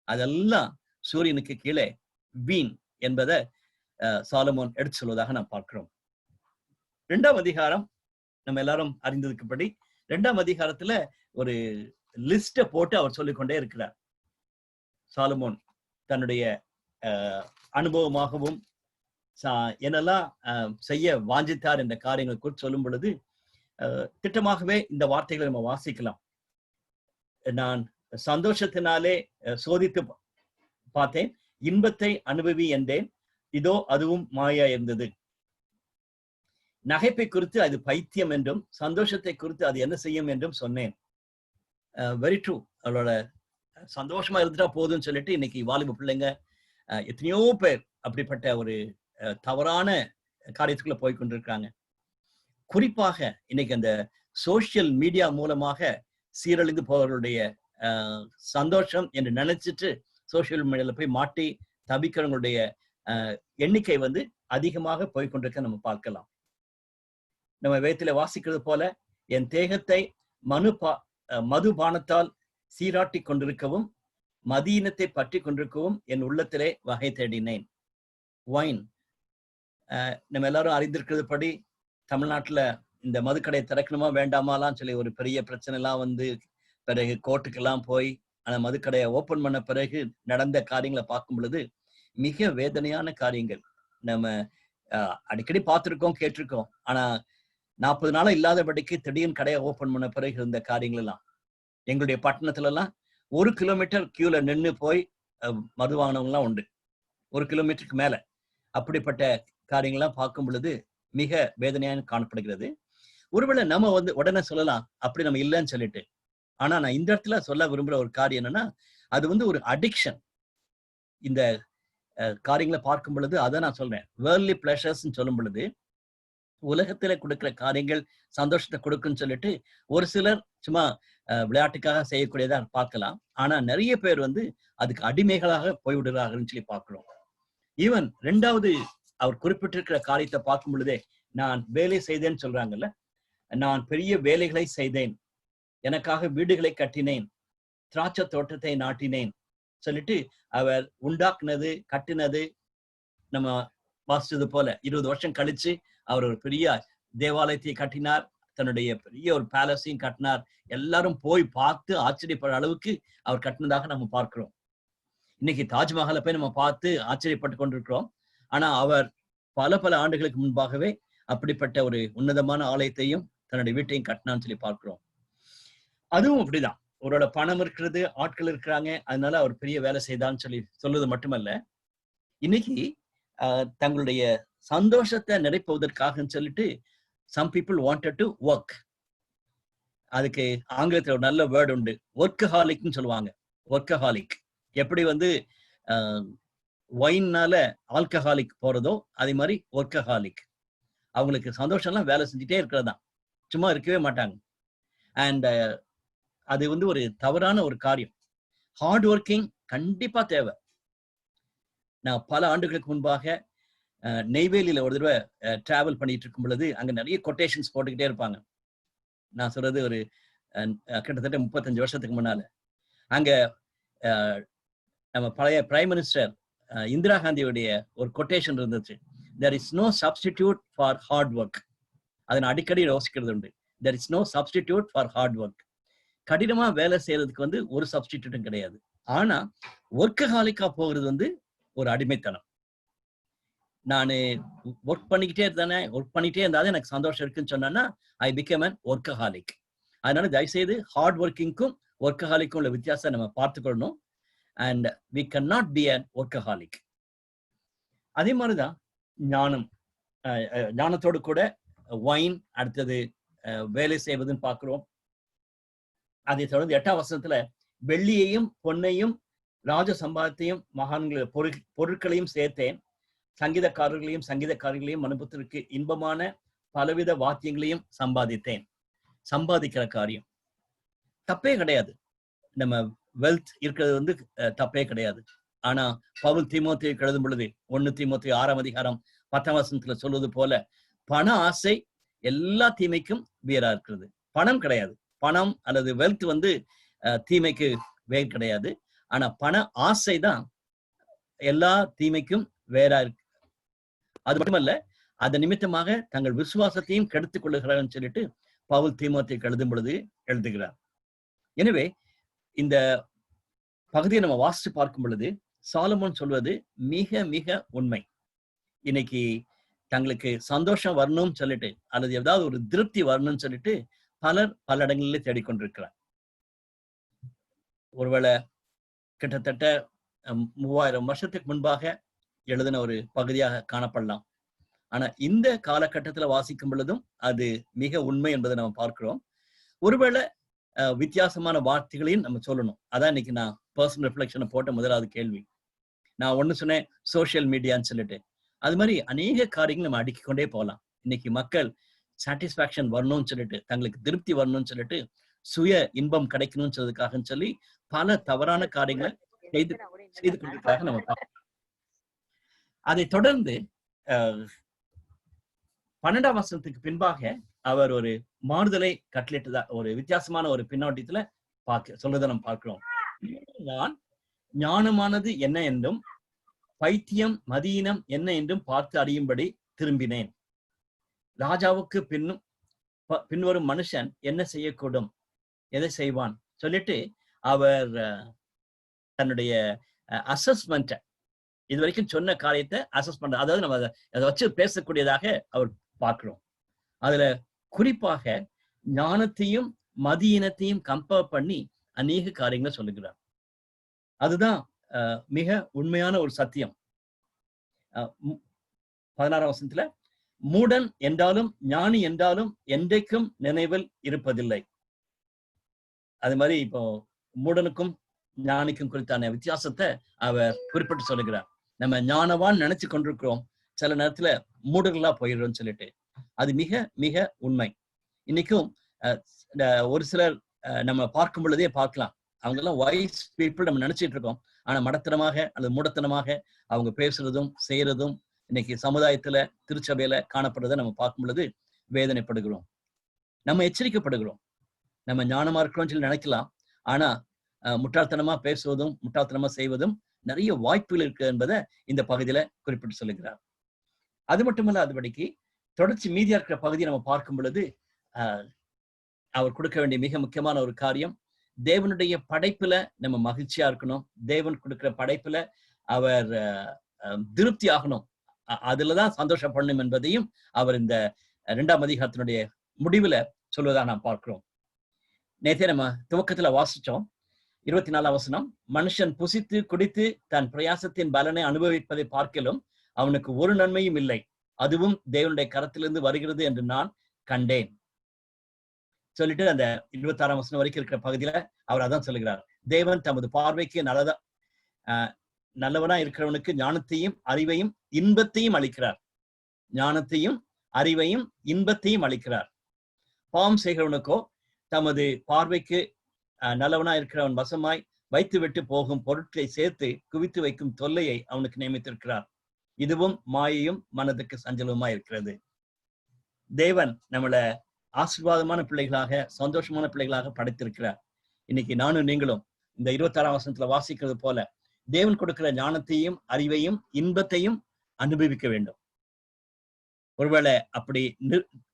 அதெல்லாம் சூரியனுக்கு கீழே வீண் என்பதை சாலமோன் எடுத்து சொல்வதாக நாம் பார்க்கிறோம். 2ஆம் அதிகாரம் நம்ம எல்லாரும் அறிந்ததுக்குப்படி 2ஆம் அதிகாரத்துல ஒரு லிஸ்ட போட்டு அவர் சொல்லிக்கொண்டே இருக்கிறார். சாலமோன் தன்னுடைய அனுபவமாகவும் என்னெல்லாம் செய்ய வாஞ்சித்தார் என்ற காரியங்களை குறித்து சொல்லும் பொழுது திட்டமாகவே இந்த வார்த்தைகளை நம்ம வாசிக்கலாம். நான் சந்தோஷத்தினாலே சோதித்து பார்த்தேன், இன்பத்தை அனுபவி என்றேன், இதோ அதுவும் மாயா இருந்தது. நகைப்பை குறித்து அது பைத்தியம் என்றும் சந்தோஷத்தை குறித்து அது என்ன செய்யும் என்றும் சொன்னேன். Very true. அவளோட சந்தோஷமா இருந்துட்டா போதும்னு சொல்லிட்டு இன்னைக்கு வாலிப பிள்ளைங்க எத்தனையோ பேர் அப்படிப்பட்ட ஒரு தவறான காரியத்துக்குள்ள போய் கொண்டிருக்காங்க. குறிப்பாக இன்னைக்கு அந்த சோசியல் மீடியா மூலமாக சீரழிந்து போவர்களுடைய சந்தோஷம் என்று நினைச்சிட்டு சோசியல் மீடியால போய் மாட்டி தவிக்கிறவங்களுடைய எண்ணிக்கை வந்து அதிகமாக போய்கொண்டிருக்க நம்ம பார்க்கலாம். நம்ம வேதத்திலே வாசிக்கிறது போல, என் தேகத்தை மதுபானத்தால் சீராட்டி கொண்டிருக்கவும் மதியினத்தை பற்றி கொண்டிருக்கவும் என் உள்ளத்திலே வகை தேடினேன். வைன், நம்ம எல்லாரும் அறிந்திருக்கிறது படி தமிழ்நாட்டுல இந்த மதுக்கடை திறக்கணுமா வேண்டாமாலாம் சொல்லி ஒரு பெரிய பிரச்சனை எல்லாம் வந்து பிறகு கோர்ட்டுக்கெல்லாம் போய் அந்த மதுக்கடையை ஓபன் பண்ண பிறகு நடந்த காரியங்களை பார்க்கும் பொழுது மிக வேதனையான காரியங்கள் நம்ம அடிக்கடி பார்த்திருக்கோம், கேட்டிருக்கோம். ஆனா 40 நாளா இல்லாதபடிக்கு திடீர்னு கடையை ஓபன் பண்ண பிறகு இருந்த காரியங்கள் எல்லாம் எங்களுடைய பட்டணத்துல எல்லாம் 1 கிலோமீட்டர் கியூல நின்று போய் மது வாங்கினவங்க எல்லாம் உண்டு, 1 கிலோமீட்டருக்கு மேல. அப்படிப்பட்ட காரியங்கள்லாம் பார்க்கும் பொழுது மிக வேதனையாக காணப்படுகிறது. ஒருவேளை நம்ம வந்து உடனே சொல்லலாம் அப்படி நம்ம இல்லைன்னு சொல்லிட்டு. ஆனா நான் இந்த இடத்துல சொல்ல விரும்புற ஒரு காரியம் என்னன்னா, அது வந்து ஒரு அடிக்ஷன். இந்த காரியங்களை பார்க்கும் பொழுது அதை நான் சொல்றேன். வேர்ல்ட்லி பிளஷர்ஸ் சொல்லும் பொழுது உலகத்துல கொடுக்கிற காரியங்கள் சந்தோஷத்தை கொடுக்குன்னு சொல்லிட்டு ஒரு சிலர் சும்மா விளையாட்டுக்காக செய்யக்கூடியதா பார்க்கலாம். ஆனா நிறைய பேர் வந்து அதுக்கு அடிமைகளாக போய்விடுறாங்கன்னு சொல்லி பார்க்கிறோம். ஈவன் 2வது அவர் குறிப்பிட்டிருக்கிற காரியத்தை பார்க்கும் பொழுதே, நான் வேலை செய்தேன்னு சொல்றாங்கல்ல, நான் பெரிய வேலைகளை செய்தேன், எனக்காக வீடுகளை கட்டினேன், திராட்சை தோட்டத்தை நாட்டினேன் சொல்லிட்டு அவர் உண்டாக்குனது கட்டினது நம்ம வாசிச்சது போல 20 வருஷம் கழிச்சு அவர் ஒரு பெரிய தேவாலயத்தை கட்டினார், தன்னுடைய பெரிய ஒரு பேலஸையும் கட்டினார். எல்லாரும் போய் பார்த்து ஆச்சரியப்படுற அளவுக்கு அவர் கட்டினதாக நம்ம பார்க்கிறோம். இன்னைக்கு தாஜ்மஹாலை போய் நம்ம பார்த்து ஆச்சரியப்பட்டு கொண்டிருக்கிறோம். ஆனா அவர் பல பல ஆண்டுகளுக்கு முன்பாகவே அப்படிப்பட்ட ஒரு உன்னதமான ஆலயத்தையும் தன்னுடைய வீட்டையும் கட்டினான்னு சொல்லி பார்க்கிறோம். அதுவும் அப்படிதான். அவரோட பணம் இருக்கிறது, ஆட்கள் இருக்கிறாங்க, அதனால அவர் பெரிய வேலை செய்தான்னு சொல்லி சொல்றது மட்டுமல்ல, இன்னைக்கு தங்களுடைய சந்தோஷத்தை நிறைப்பதற்காக சொல்லிட்டு some people wanted to work. அதுக்கு ஆங்கிலத்தில் ஒரு நல்ல வேர்டு உண்டு, ஒர்க்கஹாலிக்னு சொல்லுவாங்க. ஒர்க்கஹாலிக் எப்படி வந்து ஒயின்னால ஆல்கஹாலிக் போறதோ அதே மாதிரி ஒர்க்கஹாலிக். அவங்களுக்கு சந்தோஷம்லாம் வேலை செஞ்சுட்டே இருக்கிறது தான், சும்மா இருக்கவே மாட்டாங்க. அண்ட் அது வந்து ஒரு தவறான ஒரு காரியம். ஹார்ட் ஒர்க்கிங் கண்டிப்பா தேவை. நான் பல ஆண்டுகளுக்கு முன்பாக நெய்வேலியில ஒரு தடவை டிராவல் பண்ணிட்டு இருக்கும் பொழுது அங்க நிறைய கொட்டேஷன்ஸ் போட்டுக்கிட்டே இருப்பாங்க. நான் சொல்றது ஒரு கிட்டத்தட்ட 35 வருஷத்துக்கு முன்னால. அங்க நம்ம பழைய பிரைம் மினிஸ்டர் இந்திரா காந்தியுடைய ஒரு கொட்டேஷன் இருந்துச்சு, there is no substitute for hard work. அதை நான் அடிக்கடி யோசிக்கிறது உண்டு. there is no substitute for hard work. கடினமா வேலை செய்யறதுக்கு வந்து ஒரு சப்ஸ்டிடியூட்டும் கிடையாது. ஆனா ஒர்க்கஹாலிக்கா போகிறது வந்து ஒரு அடிமைத்தனம். நான் ஒர்க் பண்ணிக்கிட்டே இருந்தாலும் எனக்கு சந்தோஷம் இருக்குன்னு சொன்னா ஐ பிகேம் அன் ஒர்க்கஹாலிக். அதனால தயவுசெய்து ஹார்ட் ஒர்க்கிங்க்கும் ஒர்க்கஹாலிக்கும் உள்ள வித்தியாசம் நம்ம பார்த்துக்கொள்ளணும். And we can not be an workaholic. அதே மாதிரிதான் ஞானத்தோடு கூட வைன், அடுத்தது வேலை செய்வதுன்னு பார்க்கிறோம். அதை தொடர்ந்து 8ஆம் வசனத்துல வெள்ளியையும் பொன்னையும் ராஜ சம்பாதத்தையும் மகான்கள் பொருட்களையும் சேர்த்தேன், சங்கீதக்காரர்களையும் மனுபுத்திற்கு இன்பமான பலவித வாத்தியங்களையும் சம்பாதித்தேன். சம்பாதிக்கிற காரியம் தப்பே கிடையாது. நம்ம வெல்த் இருக்கிறது தப்பே கிடையாது. ஆனா பவுல் தீமோத்தேயுக்கு எழுதும் பொழுது 1 தீமோத்தேயு 6ஆம் அதிகாரம் 10ஆம் வசனத்துல சொல்வது போல பண ஆசை எல்லா தீமைக்கும் வேறா இருக்கிறது. பணம் கிடையாது, பணம் அல்லது வெல்த் தீமைக்கு வேறு கிடையாது. ஆனா பண ஆசை தான் எல்லா தீமைக்கும் வேறா இருக்கு. அது மட்டுமல்ல, அதன் நிமித்தமாக தங்கள் விசுவாசத்தையும் கெடுத்துக் கொள்ளுகிறார்கள் சொல்லிட்டு பவுல் தீமோத்தேயுக்கு எழுதும் பொழுது எழுதுகிறார். எனவே இந்த பகுதியை நம்ம வாசித்து பார்க்கும் பொழுது சாலமோன் சொல்வது மிக மிக உண்மை. இன்னைக்கு தங்களுக்கு சந்தோஷம் வரணும்னு சொல்லிட்டு அல்லது ஏதாவது ஒரு திருப்தி வரணும்னு சொல்லிட்டு பலர் பல இடங்களிலே தேடிக்கொண்டிருக்கிறார். ஒருவேளை கிட்டத்தட்ட 3000 வருஷத்துக்கு முன்பாக எழுதின ஒரு பகுதியாக காணப்படலாம். ஆனா இந்த காலகட்டத்துல வாசிக்கும் பொழுதும் அது மிக உண்மை என்பதை நம்ம பார்க்கிறோம். ஒருவேளை வித்தியாசமான வார்த்தைகளையும் நம்ம சொல்லணும். அதான் இன்னைக்கு நான் பர்சனல் ரிஃப்ளெக்ஷனை போட்ட முதலாவது கேள்வி. நான் ஒண்ணு சொன்னேன், சோசியல் மீடியான்னு சொல்லிட்டு. அது மாதிரி அநேக காரியங்கள் நம்ம அடுக்கிக்கொண்டே போகலாம். இன்னைக்கு மக்கள் சாட்டிஸ்பாக்சன் வரணும்னு சொல்லிட்டு, தங்களுக்கு திருப்தி வரணும்னு சொல்லிட்டு, சுய இன்பம் கிடைக்கணும்னு சொல்றதுக்காக சொல்லி பல தவறான காரியங்களை செய்து கொண்டிருக்காக நம்ம பார்க்கலாம். அதை தொடர்ந்து 12ஆம் வசனத்துக்கு பின்பாக அவர் ஒரு மாறுதலை கட்டளிட்டதா ஒரு வித்தியாசமான ஒரு பின்னோட்டத்துல சொல்றதை நம்ம பார்க்கிறோம். நான் ஞானமானது என்ன என்றும் பைத்தியம் மதியினம் என்ன என்றும் பார்த்து அறியும்படி திரும்பினேன். ராஜாவுக்கு பின்வரும் மனுஷன் என்ன செய்யக்கூடும், எதை செய்வான் சொல்லிட்டு அவர் தன்னுடைய அசஸ்மெண்ட், இது வரைக்கும் சொன்ன காரியத்தை அசஸ் பண்ற, அதாவது நம்ம அதை வச்சு பேசக்கூடியதாக அவர் பார்க்கிறோம். அதுல குறிப்பாக ஞானத்தையும் மதியினத்தையும் கம்பேர் பண்ணி அநேக காரியங்களை சொல்லுகிறார். அதுதான் மிக உண்மையான ஒரு சத்தியம். 16ஆம் வசனத்துல மூடன் என்றாலும் ஞானி என்றாலும் என்றைக்கும் நினைவில் இருப்பதில்லை. அது மாதிரி இப்போ மூடனுக்கும் ஞானிக்கும் குறித்தான வித்தியாசத்தை அவர் குறிப்பிட்டு சொல்லுகிறார். நம்ம ஞானவான் நினைச்சு கொண்டிருக்கிறோம், சில நேரத்துல மூடர்களா போயிடுறோம்னு சொல்லிட்டு. அது மிக மிக உண்மை. இன்னைக்கும் ஒரு சிலர் நம்ம பார்க்கும் பொழுதே பார்க்கலாம், அவங்க எல்லாம் வைஸ் பீப்புள் நம்ம நினைச்சிட்டு இருக்கோம். ஆனா மடத்தனமாக அல்லது மூடத்தனமாக அவங்க பேசுறதும் செய்யறதும் இன்னைக்கு சமுதாயத்துல திருச்சபையில காணப்படுறதை நம்ம பார்க்கும் பொழுது வேதனைப்படுகிறோம். நம்ம எச்சரிக்கப்படுகிறோம். நம்ம ஞானமா இருக்கிறோம்னு சொல்லி நினைக்கலாம், ஆனா முட்டாள்தனமா பேசுவதும் முட்டாள்தனமா செய்வதும் நிறைய வாய்ப்புகள் இருக்கு என்பதை இந்த பகுதியில குறிப்பிட்டு சொல்லுகிறார். அது மட்டுமல்ல, அதுபடிக்கு தொடர்ச்சி மீதியா இருக்கிற பகுதியை நம்ம பார்க்கும் பொழுது அவர் கொடுக்க வேண்டிய மிக முக்கியமான ஒரு காரியம், தேவனுடைய படைப்புல நம்ம மகிழ்ச்சியா இருக்கணும். தேவன் கொடுக்கிற படைப்புல அவர் திருப்தி ஆகணும், அதுலதான் சந்தோஷப்படணும் என்பதையும் அவர் இந்த 2ஆம் அதிகாரத்தினுடைய முடிவுல சொல்வதா நாம் பார்க்கிறோம். நேற்றே நம்ம துவக்கத்துல வாசிச்சோம். 24ஆம் வசனம், மனுஷன் புசித்து குடித்து தன் பிரயாசத்தின் பலனை அனுபவிப்பதை பார்க்கலும் அவனுக்கு ஒரு நன்மையும் இல்லை, அதுவும் தேவனுடைய கரத்திலிருந்து வருகிறது என்று நான் கண்டேன் சொல்லிட்டு அந்த 26ஆம் வசனம் வரைக்கும் இருக்கிற பகுதியில அவர் அதான் சொல்லுகிறார். தேவன் தமது பார்வைக்கு நல்லவனா இருக்கிறவனுக்கு ஞானத்தையும் அறிவையும் இன்பத்தையும் அளிக்கிறார். ஞானத்தையும் அறிவையும் இன்பத்தையும் அளிக்கிறார். பாவம் செய்கிறவனுக்கோ தமது பார்வைக்கு நல்லவனா இருக்கிறவன் வசமாய் வைத்து விட்டு போகும் பொருட்களை சேர்த்து குவித்து வைக்கும் தொல்லையை அவனுக்கு நியமித்திருக்கிறார். இதுவும் மாயையும் மனதுக்கு சஞ்சலவுமா இருக்கிறது. தேவன் நம்மளை ஆசீர்வாதமான பிள்ளைகளாக சந்தோஷமான பிள்ளைகளாக படைத்திருக்கிறார். இன்னைக்கு நானும் நீங்களும் இந்த 26ஆம் வசனத்துல வாசிக்கிறது போல தேவன் கொடுக்கிற ஞானத்தையும் அறிவையும் இன்பத்தையும் அனுபவிக்க வேண்டும். ஒருவேளை அப்படி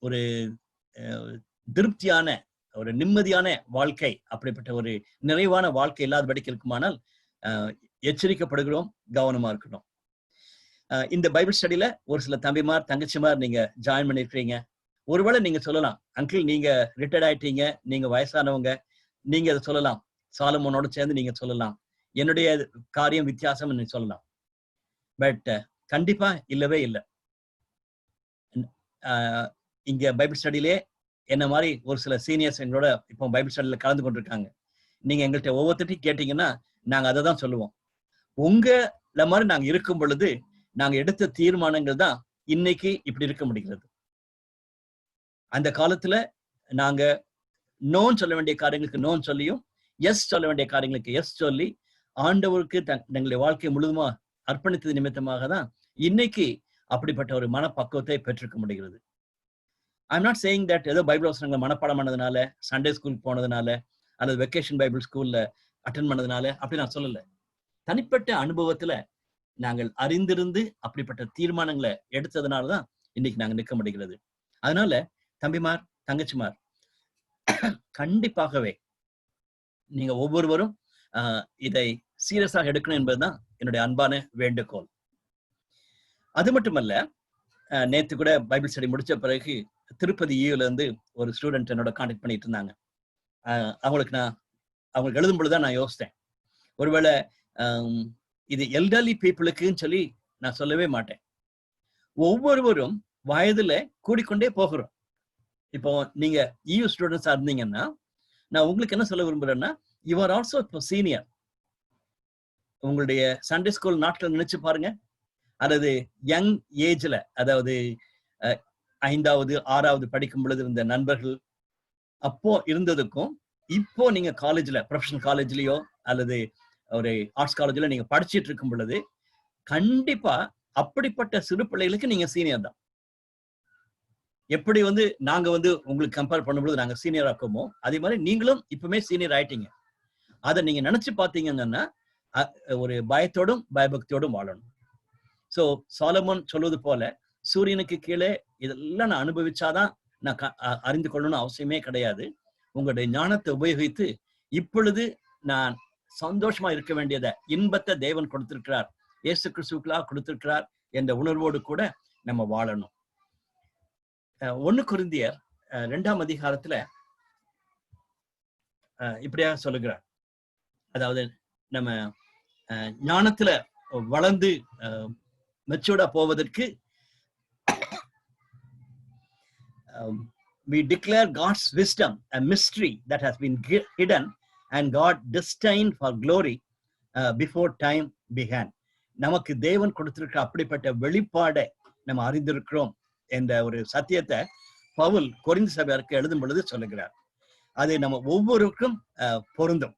ஒரு திருப்தியான ஒரு நிம்மதியான வாழ்க்கை, அப்படிப்பட்ட ஒரு நிறைவான வாழ்க்கை இல்லாதபடிக்கு இருக்குமானால் எச்சரிக்கப்படுகிறோம், கவனமா இருக்கணும். இந்த பைபிள் ஸ்டடியில ஒரு சில தம்பிமார் தங்கச்சிமார் நீங்க ஜாயின் பண்ணிருக்கீங்க. ஒருவேளை நீங்க சொல்லலாம், அங்கிள் நீங்க ரிட்டையர்ட் ஆயிட்டீங்க, நீங்க வயசானவங்க, நீங்க அதை சொல்லலாம், சாலமோனோட சேர்ந்து நீங்க சொல்லலாம், என்னுடைய காரியம் வித்தியாசம் நீங்க சொல்லலாம். பட் கண்டிப்பா இல்லவே இல்லை. இங்க பைபிள் ஸ்டடியிலே என்ன மாதிரி ஒரு சில சீனியர்ஸ் எங்களோட இப்போ பைபிள் ஸ்டடியில கலந்து கொண்டிருக்காங்க. நீங்க எங்கள்கிட்ட ஒவ்வொருத்தையும் கேட்டீங்கன்னா நாங்க அதை தான் சொல்லுவோம். உங்கள மாதிரி நாங்க இருக்கும் பொழுது நாங்க எடுத்த தீர்மானங்கள் தான் இன்னைக்கு இப்படி இருக்க முடிகிறது. அந்த காலத்துல நாங்க நோன் சொல்ல வேண்டிய காரியங்களுக்கு நோன் சொல்லியும், எஸ் சொல்ல வேண்டிய காரியங்களுக்கு எஸ் சொல்லி, ஆண்டவருக்கு தங்களுடைய வாழ்க்கையை முழுதுமா அர்ப்பணித்தது நிமித்தமாக தான் இன்னைக்கு அப்படிப்பட்ட ஒரு மனப்பக்குவத்தை பெற்றிருக்க முடிகிறது. ஐம் நாட் சேயிங் தட் ஏதோ பைபிள் வசனங்களை மனப்பாடம் பண்ணதுனால, சண்டே ஸ்கூலுக்கு போனதுனால, அல்லது வெக்கேஷன் பைபிள் ஸ்கூல்ல அட்டென்ட் பண்ணதுனால அப்படி நான் சொல்லல. தனிப்பட்ட அனுபவத்துல நாங்கள் அறிந்திருந்து அப்படிப்பட்ட தீர்மானங்களை எடுத்ததுனாலதான் இன்னைக்கு நாங்க நிற்க முடிகிறது. அதனால தம்பிமார் தங்கச்சிமார், கண்டிப்பாகவே நீங்க ஒவ்வொருவரும் இதை சீரியஸாக எடுக்கணும் என்பதுதான் என்னுடைய அன்பான வேண்டுகோள். அது மட்டுமல்ல, நேத்து கூட பைபிள் ஸ்டடி முடிச்ச பிறகு திருப்பதி ஈயூல இருந்து ஒரு ஸ்டூடெண்ட் என்னோட கான்டாக்ட் பண்ணிட்டு இருந்தாங்க. அவங்களுக்கு எழுதும் பொழுதுதான் நான் யோசித்தேன், ஒருவேளை இது எல்டர்லி பீப்புளுக்குன்னு சொல்லி நான் சொல்லவே மாட்டேன். ஒவ்வொருவரும் வயதுல கூடிக்கொண்டே போகிறோம். இப்போ நீங்க ஈயூ ஸ்டூடெண்ட்ஸா இருந்தீங்கன்னா நான் உங்களுக்கு என்ன சொல்ல விரும்புறேன்னா, யூ ஆர் ஆல்சோ இப்போ சீனியர். உங்களுடைய சண்டே ஸ்கூல் நாட்கள் நினைச்சு பாருங்க, அல்லது யங் ஏஜ்ல, அதாவது 5வது 6வது படிக்கும் பொழுது இருந்த நண்பர்கள் அப்போ இருந்ததுக்கும் இப்போ நீங்க காலேஜ்ல, ப்ரொஃபஷனல் காலேஜ்லயோ அல்லது ஒரு ஆர்ட்ஸ் காலேஜ்ல நீங்க படிச்சுட்டு இருக்கும் பொழுது கண்டிப்பா அப்படிப்பட்ட சிறு பிள்ளைகளுக்கு நீங்க சீனியர் தான். எப்படி நாங்க உங்களுக்கு கம்பேர் பண்ணும்போது நாங்க சீனியர் ஆக்கமோ, அதே மாதிரி நீங்களும் இப்பவுமே சீனியர் ஆயிட்டீங்க. அதை நீங்க நினைச்சு பார்த்தீங்கன்னா ஒரு பயத்தோடும் பயபக்தியோடும் வாழணும். சோ சாலமோன் சொல்வது போல, சூரியனுக்கு கீழே இதெல்லாம் நான் அனுபவிச்சாதான் நான் அறிந்து கொள்ளணும்னு அவசியமே கிடையாது. உங்களுடைய ஞானத்தை உபயோகித்து இப்பொழுது நான் சந்தோஷமா இருக்க வேண்டியதை, இன்பத்தை தேவன் கொடுத்திருக்கிறார், இயேசு கிறிஸ்துவுக்குள்ளாக கொடுத்திருக்கிறார் என்ற உணர்வோடு கூட நம்ம வாழணும். 1 கொரிந்தியர் 2ஆம் அதிகாரத்துல இப்படியாக சொல்லுகிறார். அதாவது நம்ம ஞானத்துல வளர்ந்து மெச்சூர்டா போவதற்கு we declare God's wisdom, a mystery that has been hidden and God destined for glory before time began. நமக்கு தேவன் கொடுத்திருக்கிற அப்படிப்பட்ட வெளிப்பாடை நம்ம அறிந்திருக்கிறோம் என்ற ஒரு சத்தியத்தை பவுல் கொரிந்து சபையாருக்கு எழுதும் பொழுது சொல்லுகிறார். அது நம்ம ஒவ்வொருவருக்கும் பொருந்தும்.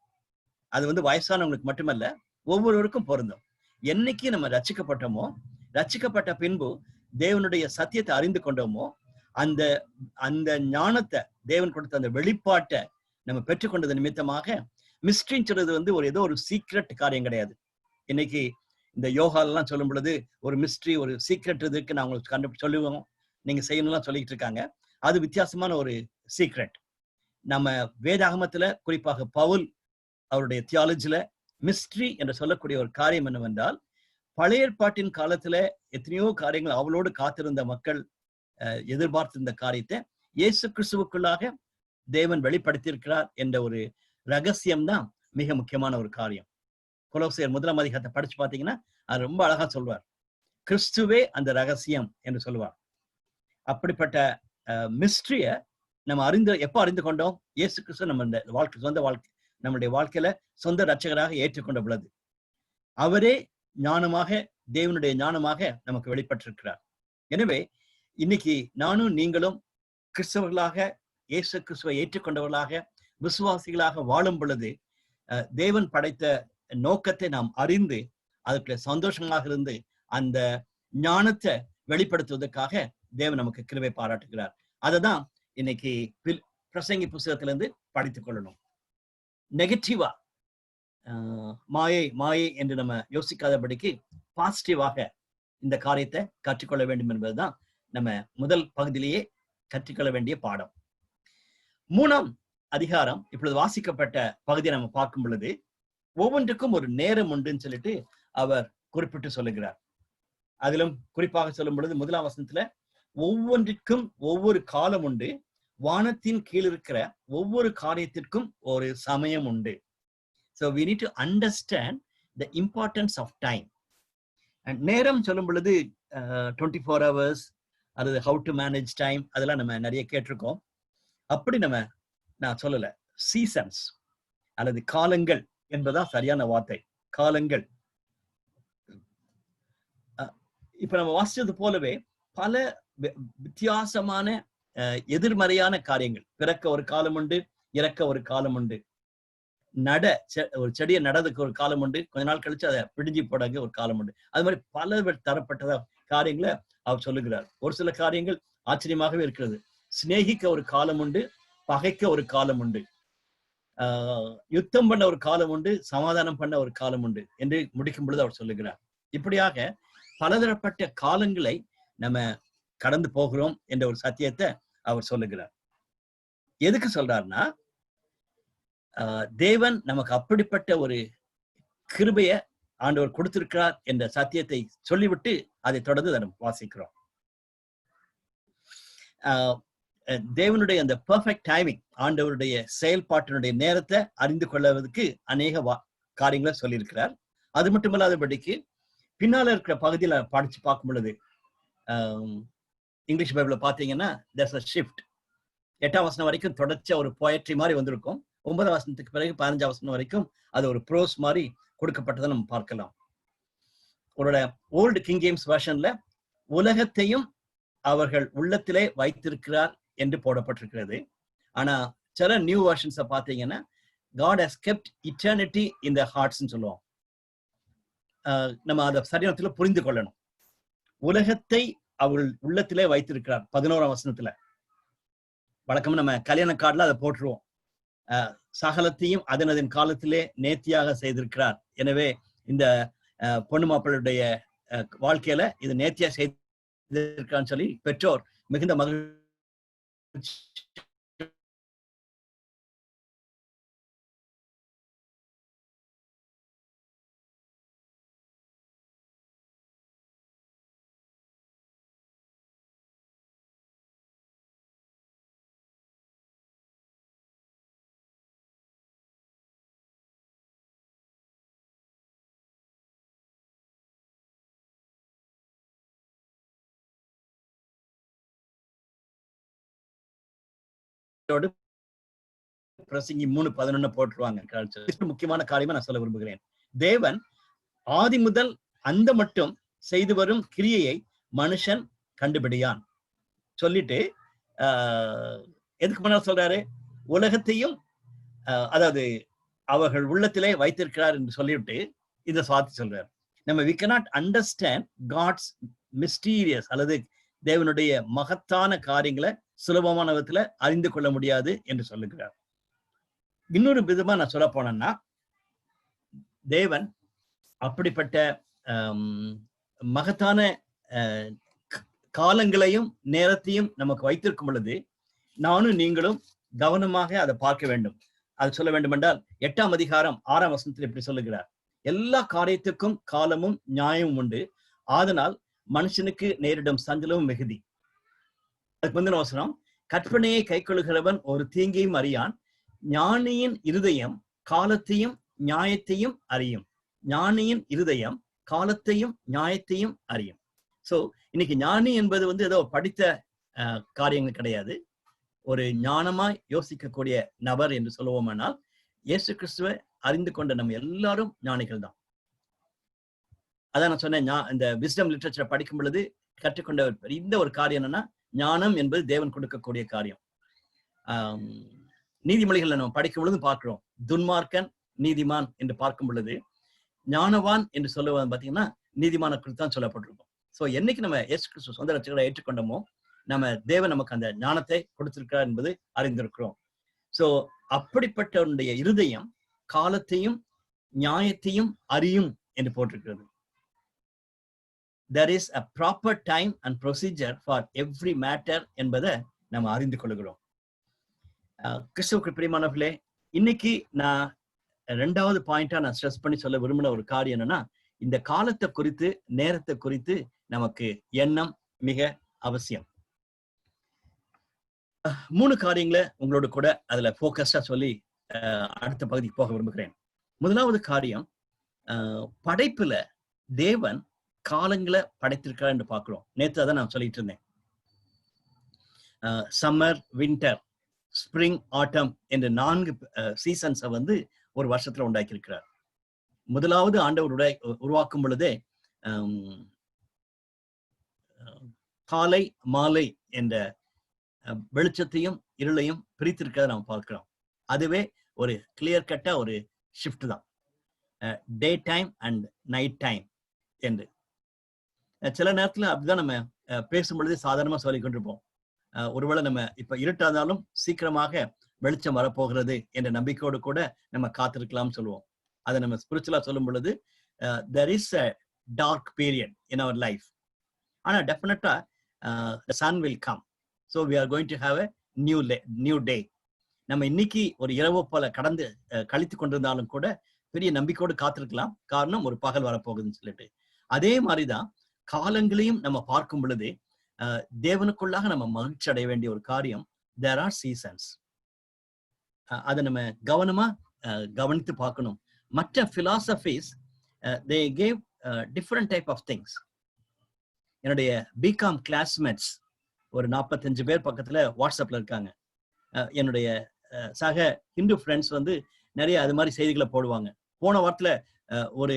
அது வயசானவங்களுக்கு மட்டுமல்ல, ஒவ்வொருவருக்கும் பொருந்தும். என்னைக்கு நம்ம ரட்சிக்கப்பட்டோமோ, ரட்சிக்கப்பட்ட பின்பு தேவனுடைய சத்தியத்தை அறிந்து கொண்டோமோ, அந்த அந்த ஞானத்தை, தேவன் கொடுத்த அந்த வெளிப்பாட்டை நம்ம பெற்றுக்கொண்டது நிமித்தமாக, மிஸ்ட்ரின்னு சொல்றது ஏதோ ஒரு சீக்ரெட் காரியம் கிடையாது. இன்னைக்கு இந்த யோகாலாம் சொல்லும் பொழுது ஒரு மிஸ்ட்ரி, ஒரு சீக்ரெட் இதுக்கு நான் உங்களுக்கு சொல்லுவோம், நீங்க செய்யணும்லாம் சொல்லிட்டு இருக்காங்க. அது வித்தியாசமான ஒரு சீக்ரெட். நம்ம வேதாகமத்துல, குறிப்பாக பவுல் அவருடைய தியாலஜில மிஸ்ட்ரி என்று சொல்லக்கூடிய ஒரு காரியம் என்னவென்றால், பழைய ஏற்பாட்டின் காலத்துல எத்தனையோ காரியங்கள் அவளோடு காத்திருந்த மக்கள் எதிர்பார்த்திருந்த காரியத்தை இயேசு கிறிஸ்துவுக்குள்ளாக தேவன் வெளிப்படுத்தியிருக்கிறார் என்ற ஒரு ரகசியம் தான் மிக முக்கியமான ஒரு காரியம். கொலோசியர் 1ஆம் அதிகாரத்தை படிச்சு பார்த்தீங்கன்னா அது ரொம்ப அழகா சொல்வார். கிறிஸ்துவே அந்த ரகசியம் என்று சொல்லுவார். அப்படிப்பட்ட மிஸ்ட்ரிய நம்ம எப்போ அறிந்து கொண்டோம்? இயேசு கிறிஸ்து நம்ம சொந்த வாழ்க்கை, நம்முடைய வாழ்க்கையில சொந்த ரட்சகராக ஏற்றுக்கொண்ட பொழுது அவரே ஞானமாக, தேவனுடைய ஞானமாக நமக்கு வெளிப்பட்டிருக்கிறார். எனவே இன்னைக்கு நானும் நீங்களும் கிறிஸ்தவர்களாக, இயேசு கிறிஸ்துவை ஏற்றுக்கொண்டவர்களாக, விசுவாசிகளாக வாழும் பொழுது தேவன் படைத்த நோக்கத்தை நாம் அறிந்து அதுக்குள்ள சந்தோஷமாக இருந்து அந்த ஞானத்தை வெளிப்படுத்துவதற்காக தேவன் நமக்கு கிருபை பாராட்டுகிறார். அததான் இன்னைக்கு பிரசங்கி புத்தகத்திலிருந்து படித்துக் கொள்ளணும். நெகட்டிவா மாயை மாயை என்று நம்ம யோசிக்காதபடிக்கு பாசிட்டிவாக இந்த காரியத்தை கற்றுக்கொள்ள வேண்டும் என்பதுதான் நம்ம முதல் பகுதியிலேயே கற்றுக்கொள்ள வேண்டிய பாடம். 3ஆம் அதிகாரம் இப்பொழுது வாசிக்கப்பட்ட பகுதியை நம்ம பார்க்கும் பொழுது ஒவ்வொன்றுக்கும் ஒரு நேரம் உண்டுன்னு சொல்லிட்டு அவர் குறிப்பிட்டு சொல்லுகிறார். அதிலும் குறிப்பாக சொல்லும் பொழுது 1ஆம் வசனத்துல ஒவ்வொன்றிற்கும் ஒவ்வொரு காலம் உண்டு, வானத்தின் கீழ் இருக்கிற ஒவ்வொரு காரியத்திற்கும் ஒரு சமயம் உண்டு. So we need to understand the importance of time. And நேரம் சொல்லும் பொழுது 24 hours அல்லது how to manage time அதெல்லாம் நம்ம நிறைய கேட்டிருக்கோம். அப்படி நான் சொல்லல, சீசன்ஸ் அல்லது காலங்கள் என்பதா சரியான வார்த்தை. காலங்கள். இப்ப நம்ம வாசிச்சது போலவே பல வித்தியாசமான எதிர்மறையான காரியங்கள். பிறக்க ஒரு காலம் உண்டு, இறக்க ஒரு காலம் உண்டு. ஒரு செடியை நடதுக்கு ஒரு காலம் உண்டு, கொஞ்ச நாள் கழிச்சு அதை பிடிஞ்சி போடாங்க ஒரு காலம் உண்டு. அது மாதிரி பல தரப்பட்டதா காரியங்களை அவர் சொல்லுகிறார். ஒரு சில காரியங்கள் ஆச்சரியமாகவே இருக்கிறது. சிநேகிக்க ஒரு காலம் உண்டு, பகைக்க ஒரு காலம் உண்டு, யுத்தம் பண்ண ஒரு காலம் உண்டு, சமாதானம் பண்ண ஒரு காலம் உண்டு என்று முடிக்கும் பொழுது அவர் சொல்லுகிறார். இப்படியாக பலதரப்பட்ட காலங்களை நம்ம கடந்து போகிறோம் என்ற ஒரு சத்தியத்தை அவர் சொல்லுகிறார். எதுக்கு சொல்றாருன்னா, தேவன் நமக்கு அப்படிப்பட்ட ஒரு கிருபைய ஆண்டவர் கொடுத்திருக்கிறார் என்ற சத்தியத்தை சொல்லிவிட்டு அதை தொடர்ந்து நம்ம வாசிக்கிறோம். தேவனுடைய அந்த பெர்ஃபெக்ட் டைமிங், ஆண்டவருடைய செயல்பாட்டினுடைய நேரத்தை அறிந்து கொள்வதற்கு அநேக காரியங்களை சொல்லியிருக்கிறார். அது மட்டுமல்லாதபடிக்கு பின்னால இருக்கிற பகுதியில படிச்சு பார்க்கும் பொழுது இங்கிலீஷ் பைபிள்ல பாத்தீங்கன்னா there's a shift. 8ஆம் வசனம் வரைக்கும் தொடர்ச்சியா ஒரு போயட்ரி மாதிரி வந்திருக்கும். 9ஆம் வசனத்துக்கு பிறகு 15ஆம் வசனம் வரைக்கும் அது ஒரு ப்ரோஸ் மாதிரி கொடுக்கப்பட்டதை நம்ம பார்க்கலாம். அவரோட ஓல்டு கிங் ஜேம்ஸ் வெர்ஷன்ல உலகத்தையும் அவர்கள் உள்ளத்திலே வைத்திருக்கிறார் என்று போடப்பட்டிருக்கிறது. ஆனா சில நியூ வெர்ஷன்ஸை பார்த்தீங்கன்னா God has kept eternity in their hearts ன்னு சொல்லுவோம். நம்ம அதை சரியானத்துல புரிந்து கொள்ளணும். உலகத்தை அவர்கள் உள்ளத்திலே வைத்திருக்கிறார் 11ஆம் வசனத்துல. வழக்கமா நம்ம கல்யாண கார்டுல அதை போட்டுருவோம். சகலத்தையும் அதன் காலத்திலே நேர்த்தியாக செய்திருக்கிறார். எனவே இந்த பொண்ணு மாப்பிள்ளுடைய வாழ்க்கையில இது நேர்த்தியா செய்திருக்கான்னு சொல்லி பெற்றோர் மிகுந்த மகிழ்ச்சி பிரசங்கி 3:11 போட்டுருவாங்க. முக்கியமான காரியமா நான் சொல்ல விரும்புகிறேன். தேவன் ஆதி முதல் அந்த மட்டும் செய்து வரும் கிரியையை மனுஷன் கண்டுபிடியான் சொல்லிட்டு எதுக்கு முன்னாடி சொல்றாரு? உலகத்தையும் அதாவது அவர்கள் உள்ளத்திலே வைத்திருக்கிறார் என்று சொல்லிவிட்டு இந்த சாத்தி சொல்றாரு. நம்ம we cannot understand God's mysterious அல்லது தேவனுடைய மகத்தான காரியங்களை சுலபமான விதத்துல அறிந்து கொள்ள முடியாது என்று சொல்லுகிறார். இன்னொரு விதமா நான் சொல்ல போனேன்னா, தேவன் அப்படிப்பட்ட மகத்தான காலங்களையும் நேரத்தையும் நமக்கு வைத்திருக்கும் பொழுது நானும் நீங்களும் கவனமாக அதை பார்க்க வேண்டும். அது சொல்ல வேண்டும் என்றால் 8ஆம் அதிகாரம் 6ஆம் வசனத்தில் இப்படி சொல்லுகிறார், எல்லா காரியத்துக்கும் காலமும் நியாயமும் உண்டு, ஆதனால் மனுஷனுக்கு நேரிடும் சஞ்சலமும் மிகுதி. அதுக்கு முந்தின வசனம், கற்பனையை கைக்கொள்கிறவன் ஒரு தீங்கையும் அறியான், ஞானியின் இருதயம் காலத்தையும் நியாயத்தையும் அறியும். ஞானியின் இருதயம் காலத்தையும் நியாயத்தையும் அறியும். சோ இன்னைக்கு ஞானி என்பது ஏதோ படித்த காரியங்கள் கிடையாது. ஒரு ஞானமாய் யோசிக்கக்கூடிய நபர் என்று சொல்லுவோமானால் இயேசு கிறிஸ்துவை அறிந்து கொண்ட நம்ம எல்லாரும் ஞானிகள் தான். அதான் நான் சொன்னேன், இந்த விஸ்டம் லிட்ரேச்சரை படிக்கும் பொழுது கற்றுக்கொண்ட இந்த ஒரு காரியம் என்னன்னா, ஞானம் என்பது தேவன் கொடுக்கக்கூடிய காரியம். நீதிமொழிகளை நம்ம படிக்கும் பொழுது பார்க்கிறோம், துன்மார்க்கன் நீதிமான் என்று பார்க்கும் பொழுது ஞானவான் என்று சொல்லுவது பார்த்தீங்கன்னா நீதிமான குறித்து தான் சொல்லப்பட்டிருக்கும். ஸோ என்னைக்கு நம்ம இயேசு கிறிஸ்து சொந்த ரட்சகரை ஏற்றுக்கொண்டோமோ நம்ம தேவன் நமக்கு அந்த ஞானத்தை கொடுத்திருக்கிறார் என்பது அறிந்திருக்கிறோம். ஸோ அப்படிப்பட்டவருடைய இருதயம் காலத்தையும் நியாயத்தையும் அறியும் என்று போட்டிருக்கிறது. There is a proper time and procedure for every matter என்பதை நம்ம அறிந்து கொள்கிறோம். கிறிஸ்துவுக்கு பிரியமானவர்களே, இன்னைக்கு நான் 2வது பாயிண்டா நான் ஸ்ட்ரெஸ் பண்ணி சொல்ல விரும்பின ஒரு காரியம் என்னன்னா, இந்த காலத்தை குறித்து நேரத்தை குறித்து நமக்கு எண்ணம் மிக அவசியம். 3 காரியங்களை உங்களோட கூட அதுல போக்கஸ்டா சொல்லி அடுத்த பகுதிக்கு போக விரும்புகிறேன். முதலாவது காரியம், படைப்புல தேவன் காலங்களை படைத்திருக்கிறார் என்று பார்க்கிறோம். நேற்று அதான் நான் சொல்லிட்டு இருந்தேன். சம்மர், வின்டர், ஸ்பிரிங், ஆட்டம் என்ற 4 சீசன்ஸை வந்து ஒரு வருஷத்துல உண்டாக்கி இருக்கிறார். முதலாவது ஆண்டவர் உருவாக்கும் பொழுதே காலை மாலை என்ற வெளிச்சத்தையும் இருளையும் பிரித்திருக்கிறத நாம் பார்க்கிறோம். அதுவே ஒரு கிளியர் கட்டா ஒரு ஷிஃப்ட் தான், day time and night time என்று. சில நேரத்துல அப்படிதான் நம்ம பேசும் பொழுது சாதாரணமா சொல்லிக் கொண்டிருப்போம். ஒருவேளை நம்ம இப்ப இருட்டாதாலும் சீக்கிரமாக வெளிச்சம் வரப்போகிறது என்ற நம்பிக்கையோடு கூட நம்ம காத்திருக்கலாம் சொல்லுவோம். அதை நம்ம ஸ்பிரிச்சுவலா சொல்லும் பொழுது there is a dark period in our life. ஆனா டெஃபினட்டா the sun will come. So we are going to have a new day. நம்ம இன்னைக்கு ஒரு இரவு போல கழித்து கொண்டிருந்தாலும் கூட பெரிய நம்பிக்கையோடு காத்திருக்கலாம். காரணம், ஒரு பகல் வரப்போகுதுன்னு சொல்லிட்டு. அதே மாதிரிதான் காலங்களையும் நம்ம பார்க்கும் பொழுது தேவனுக்குள்ளாக நம்ம மகிழ்ச்சி அடைய வேண்டிய ஒரு காரியம், there are seasons. அதை நம்ம கவனமா கவனித்து பார்க்கணும். மற்ற philosophies they gave different type of things. என்னுடைய பிகாம் கிளாஸ்மேட்ஸ் ஒரு 45 பேர் பக்கத்துல வாட்ஸ்அப்ல இருக்காங்க. என்னுடைய சக ஹிந்து ஃப்ரெண்ட்ஸ் வந்து நிறைய அது மாதிரி செய்திகளை போடுவாங்க. போன வாரத்துல ஒரு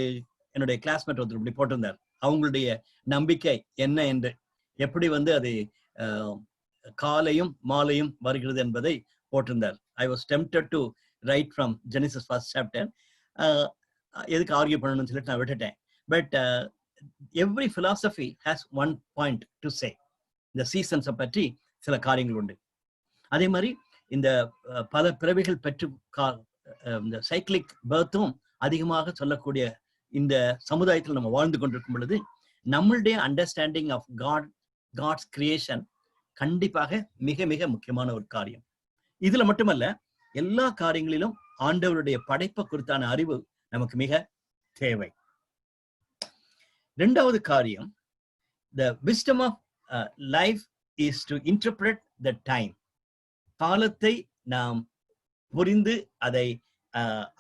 என்னுடைய கிளாஸ்மேட் ஒருத்தர் இப்படி போட்டிருந்தார், அவங்களுடைய நம்பிக்கை என்ன என்று, எப்படி வந்து அது காலையும் மாலையும் வருகிறது என்பதை போட்டிருந்தார். I was tempted to write from Genesis first chapter. எதுக்கு ஆர்கியூ பண்ணணும்னு சொல்லிட்டு நான் விட்டுட்டேன். But every philosophy has one point to say. இந்த சீசன்ஸை பற்றி சில காரியங்கள் உண்டு. அதே மாதிரி இந்த பல பிறவிகள் பெற்று இந்த சைக்கிளிக் பர்த்தும் அதிகமாக சொல்லக்கூடிய இந்த சமுதாயத்தில் நம்ம வாழ்ந்து கொண்டிருக்கும் பொழுது நம்மளுடைய அண்டர்ஸ்டாண்டிங் ஆஃப் காட்ஸ் கிரியேஷன் கண்டிப்பாக மிக மிக முக்கியமான ஒரு காரியம். இதுல மட்டுமல்ல, எல்லா காரியங்களிலும் ஆண்டவருடைய படைப்பை குறித்தான அறிவு நமக்கு மிக தேவை. 2வது காரியம், the wisdom of life is to interpret the time. காலத்தை நாம் புரிந்து அதை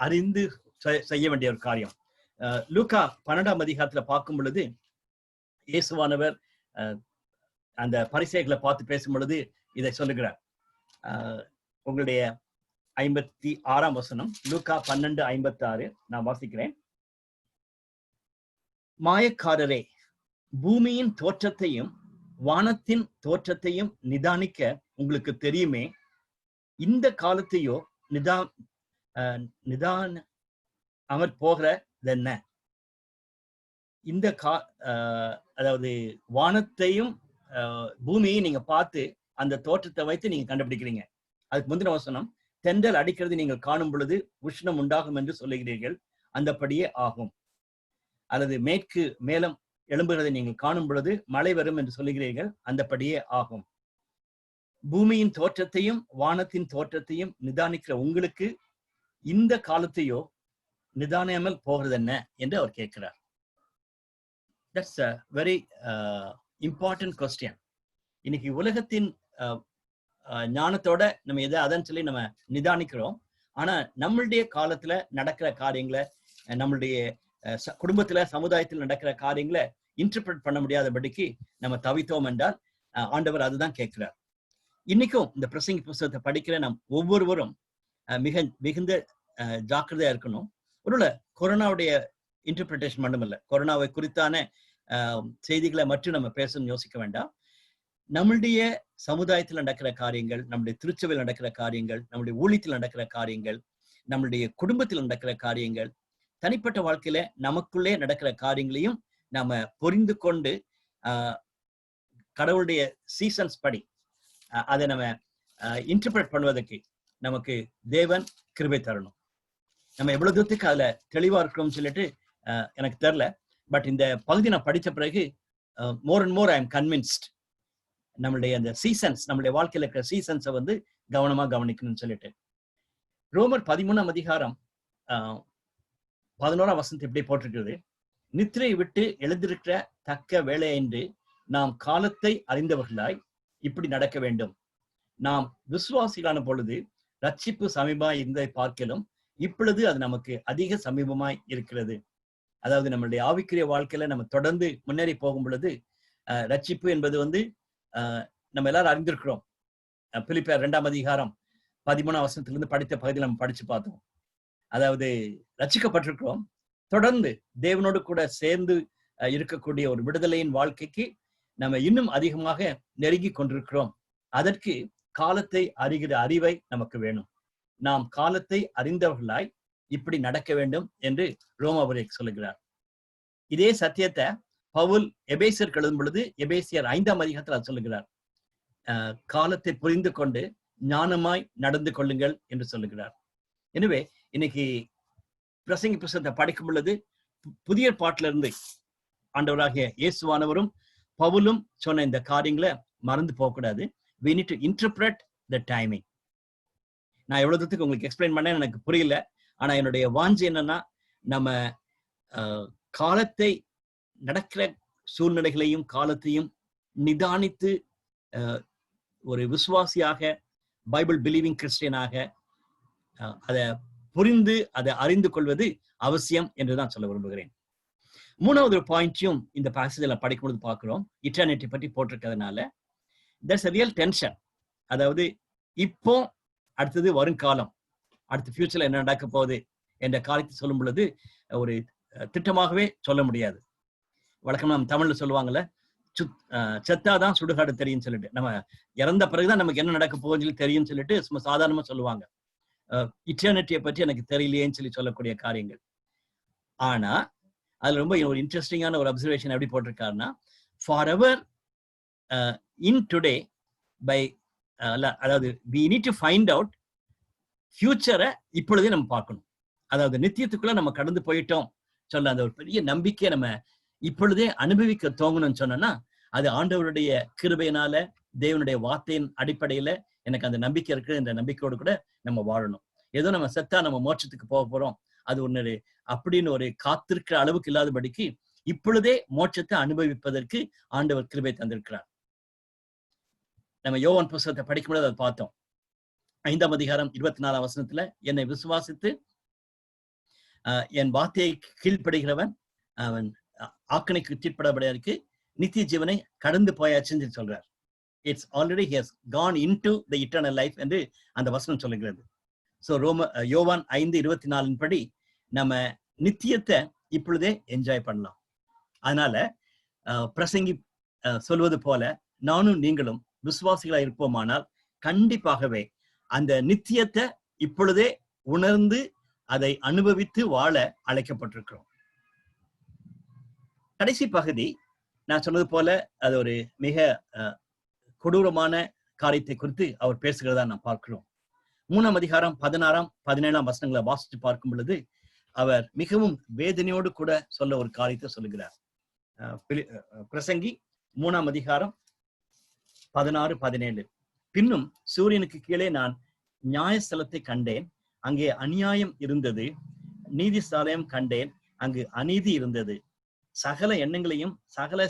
அறிந்து செய்ய வேண்டிய ஒரு காரியம். லூக்கா 12ஆம் அதிகாரத்துல பார்க்கும் பொழுது இயேசுவானவர் அந்த பரிசேயர்களை பார்த்து பேசும் பொழுது இதை சொல்லுகிறார். உங்களுடைய 56ஆம் வசனம், லூக்கா 12:56 நான் வாசிக்கிறேன். மாயக்காரரே, பூமியின் தோற்றத்தையும் வானத்தின் தோற்றத்தையும் நிதானிக்க உங்களுக்கு தெரியுமே, இந்த காலத்தையோ நிதான போகிறது என்ன? இந்த அதாவது வானத்தையும் பூமியை நீங்க பார்த்து அந்த தோற்றத்தை வைத்து நீங்க கண்டுபிடிக்கிறீங்க. அதுக்கு முந்தின வசனம், தென்றல் அடிக்கிறது நீங்கள் காணும் பொழுது உஷ்ணம் உண்டாகும் என்று சொல்லுகிறீர்கள், அந்தபடியே ஆகும். அல்லது மேற்கு மேலம் எழும்புகிறதை நீங்கள் காணும் பொழுது மழை வரும் என்று சொல்லுகிறீர்கள், அந்தபடியே ஆகும். பூமியின் தோற்றத்தையும் வானத்தின் தோற்றத்தையும் நிதானிக்கிற உங்களுக்கு இந்த காலத்தையோ நிதானியாமல் போகிறது என்ன என்று அவர் கேட்கிறார். That's a very important question. இன்னைக்கு உலகத்தின் ஞானத்தோட நம்ம எதை அதன்னு சொல்லி நம்ம நிதானிக்கிறோம். ஆனா நம்மளுடைய காலத்துல நடக்கிற காரியங்களை, நம்மளுடைய குடும்பத்துல சமுதாயத்தில் நடக்கிற காரியங்களை இன்டர்பிரட் பண்ண முடியாதபடிக்கு நம்ம தவித்தோம் என்றால் ஆண்டவர் அதுதான் கேட்கிறார். இன்னைக்கும் இந்த பிரசங்கி புஸ்தகத்தை படிக்கிற நாம் ஒவ்வொருவரும் மிகுந்த ஜாக்கிரதையா இருக்கணும். ஒருவேளை கொரோனாவுடைய இன்டர்பிரிட்டேஷன் மட்டுமல்ல, கொரோனாவை குறித்தான செய்திகளை மட்டும் நம்ம பேசணும்னு யோசிக்க வேண்டாம். நம்மளுடைய சமுதாயத்தில் நடக்கிற காரியங்கள், நம்முடைய திருச்சபையில் நடக்கிற காரியங்கள், நம்முடைய ஊழியத்தில் நடக்கிற காரியங்கள், நம்மளுடைய குடும்பத்தில் நடக்கிற காரியங்கள், தனிப்பட்ட வாழ்க்கையில நமக்குள்ளே நடக்கிற காரியங்களையும் நாம புரிந்து கொண்டு கடவுளுடைய சீசன்ஸ் படி அதை நம்ம இன்டர்பிரட் பண்ணுவதற்கு நமக்கு தேவன் கிருபை தரணும். நம்ம எவ்வளவு தூரத்துக்கு அதுல தெளிவா இருக்கணும்னு சொல்லிட்டு எனக்கு தெரியல. பட் இந்த பகுதி நான் படித்த பிறகு more and more I am convinced நம்மளுடைய அந்த சீசன்ஸ், நம்மளுடைய வாழ்க்கையில இருக்கிற சீசன்ஸை வந்து கவனமா கவனிக்கணும்னு சொல்லிட்டு. ரோமர் 13ஆம் அதிகாரம் 11ஆம் வசனத்தை இப்படி போட்டிருக்கிறது. நித்திரை விட்டு எழுந்திருக்கிற தக்க வேலை என்று நாம் காலத்தை அறிந்தவர்களாய் இப்படி நடக்க வேண்டும். நாம் விசுவாசிகளான பொழுது ரட்சிப்பு சமீபமாய் இருந்ததை பார்க்கலும் இப்பொழுது அது நமக்கு அதிக சமீபமாய் இருக்கிறது. அதாவது நம்மளுடைய ஆவிக்குரிய வாழ்க்கையில நம்ம தொடர்ந்து முன்னேறி போகும் பொழுது ரட்சிப்பு என்பது நம்ம எல்லாரும் அறிந்திருக்கிறோம். பிலிப்பியர் 2ஆம் அதிகாரம் 13ஆம் வசனத்திலிருந்து படித்த பகுதியில் நம்ம படிச்சு பார்த்தோம். அதாவது ரட்சிக்கப்பட்டிருக்கிறோம், தொடர்ந்து தேவனோடு கூட சேர்ந்து இருக்கக்கூடிய ஒரு விடுதலையின் வாழ்க்கைக்கு நம்ம இன்னும் அதிகமாக நெருங்கி கொண்டிருக்கிறோம். அதற்கு காலத்தை அறிகிற அறிவை நமக்கு வேணும். நாம் காலத்தை அறிந்தவர்களாய் இப்படி நடக்க வேண்டும் என்று ரோமாபுரிக்கு சொல்லுகிறார். இதே சத்தியத்தை பவுல் எபேசியருக்கு எழுதும் பொழுது எபேசியர் 5ஆம் அதிகாரத்தில் அது சொல்லுகிறார். காலத்தை புரிந்து கொண்டு ஞானமாய் நடந்து கொள்ளுங்கள் என்று சொல்லுகிறார். எனவே இன்னைக்கு பிரசங்கி புத்தகத்தை படிக்கும் பொழுது புதிய பாட்டிலிருந்து ஆண்டவராகிய இயேசுவானவரும் பவுலும் சொன்ன இந்த காரியங்களை மறந்து போகக்கூடாது. we need to interpret the timing. நான் எவ்வளவு தூரத்துக்கு உங்களுக்கு எக்ஸ்பிளைன் பண்ணேன் எனக்கு புரியல. ஆனா என்னுடைய வாஞ்சி என்னன்னா, நம்ம காலத்தை நடக்கிற சூழ்நிலைகளையும் காலத்தையும் நிதானித்து ஒரு விசுவாசியாக பைபிள் பிலீவிங் கிறிஸ்டியனாக அதை புரிந்து அதை அறிந்து கொள்வது அவசியம் என்றுதான் சொல்ல விரும்புகிறேன். மூணாவது பாயிண்டையும் இந்த பேசேஜில் படிக்கும்போது பார்க்கிறோம். இட்டர்னிட்டி பற்றி போட்டிருக்கிறதுனால there's a real tension. அதாவது இப்போ அடுத்தது வருங்காலம், அடுத்த ஃபியூச்சர்ல என்ன நடக்க போகுது என்ற காலத்தை சொல்லும் பொழுது ஒரு திட்டமாகவே சொல்ல முடியாது. வழக்கம் நம்ம தமிழ்ல சொல்லுவாங்கல்ல, செத்தாதான் சுடுகாடு தெரியும் சொல்லிட்டு, நம்ம இறந்த பிறகுதான் நமக்கு என்ன நடக்க போகுதுன்னு சொல்லி தெரியும் சொல்லிட்டு சும்மா சாதாரணமா சொல்லுவாங்க. இட்டர்னிட்டியை பற்றி எனக்கு தெரியலையேன்னு சொல்லி சொல்லக்கூடிய காரியங்கள். ஆனா அதுல ரொம்ப ஒரு இன்ட்ரெஸ்டிங்கான ஒரு அப்சர்வேஷன் எப்படி போட்டிருக்காருன்னா, forever in today by அதாவது we need to find out ஃபியூச்சரை இப்பொழுதே நம்ம பார்க்கணும். அதாவது நித்தியத்துக்குள்ள நம்ம கடந்து போயிட்டோம் சொல்ல அந்த ஒரு பெரிய நம்பிக்கையை நம்ம இப்பொழுதே அனுபவிக்க தோங்கணும்னு சொன்னோம்னா, அது ஆண்டவருடைய கிருபையினால தேவனுடைய வார்த்தையின் அடிப்படையில எனக்கு அந்த நம்பிக்கை இருக்கு. இந்த நம்பிக்கையோடு கூட நம்ம வாழணும். ஏதோ நம்ம செத்தா நம்ம மோட்சத்துக்கு போக போறோம் அது ஒன்னு அப்படின்னு ஒரு காத்திருக்கிற அளவுக்கு இல்லாதபடிக்கு இப்பொழுதே மோட்சத்தை அனுபவிப்பதற்கு ஆண்டவர் கிருபை தந்திருக்கிறார். நம்ம யோவான் புத்தகத்தை படிக்கும்போது அதை பார்த்தோம். 5ஆம் அதிகாரம் 24ஆம் வசனத்துல, என்னை விசுவாசித்து என் வார்த்தையை கீழ்ப்படுகிறவன் அவன் ஆக்கணைக்கு தீர்ப்படபடியாருக்கு நித்திய ஜீவனை கடந்து போயாச்சுன்னு சொல்றார். It's already he has gone into the eternal life என்று அந்த வசனம் சொல்லுகிறது. ஸோ யோவான் 5:24 படி நம்ம நித்தியத்தை இப்பொழுதே என்ஜாய் பண்ணலாம். அதனால பிரசங்கி சொல்வது போல நானும் நீங்களும் விசுவாசிகளா இருப்போமானால் கண்டிப்பாகவே அந்த நித்தியத்தை இப்பொழுதே உணர்ந்து அதை அனுபவித்து வாழ அழைக்கப்பட்டிருக்கிறோம். கடைசி பகுதி நான் சொன்னது போல அது ஒரு மிக கொடூரமான காரியத்தை குறித்து அவர் பேசுகிறதா நாம் பார்க்கிறோம். 3ஆம் அதிகாரம் 16ஆம் 17ஆம் வசனங்களை வாசித்து பார்க்கும் பொழுது அவர் மிகவும் வேதனையோடு கூட சொல்ல ஒரு காரியத்தை சொல்லுகிறார். பிரசங்கி 3ஆம் அதிகாரம் 16-17. பின்னும் சூரியனுக்கு கீழே நான் நியாயஸ்தலத்தை கண்டேன், அங்கே அநியாயம் இருந்தது. நீதிஸ்தாலயம் கண்டேன், அங்கு அநீதி இருந்தது. சகல எண்ணங்களையும் சகல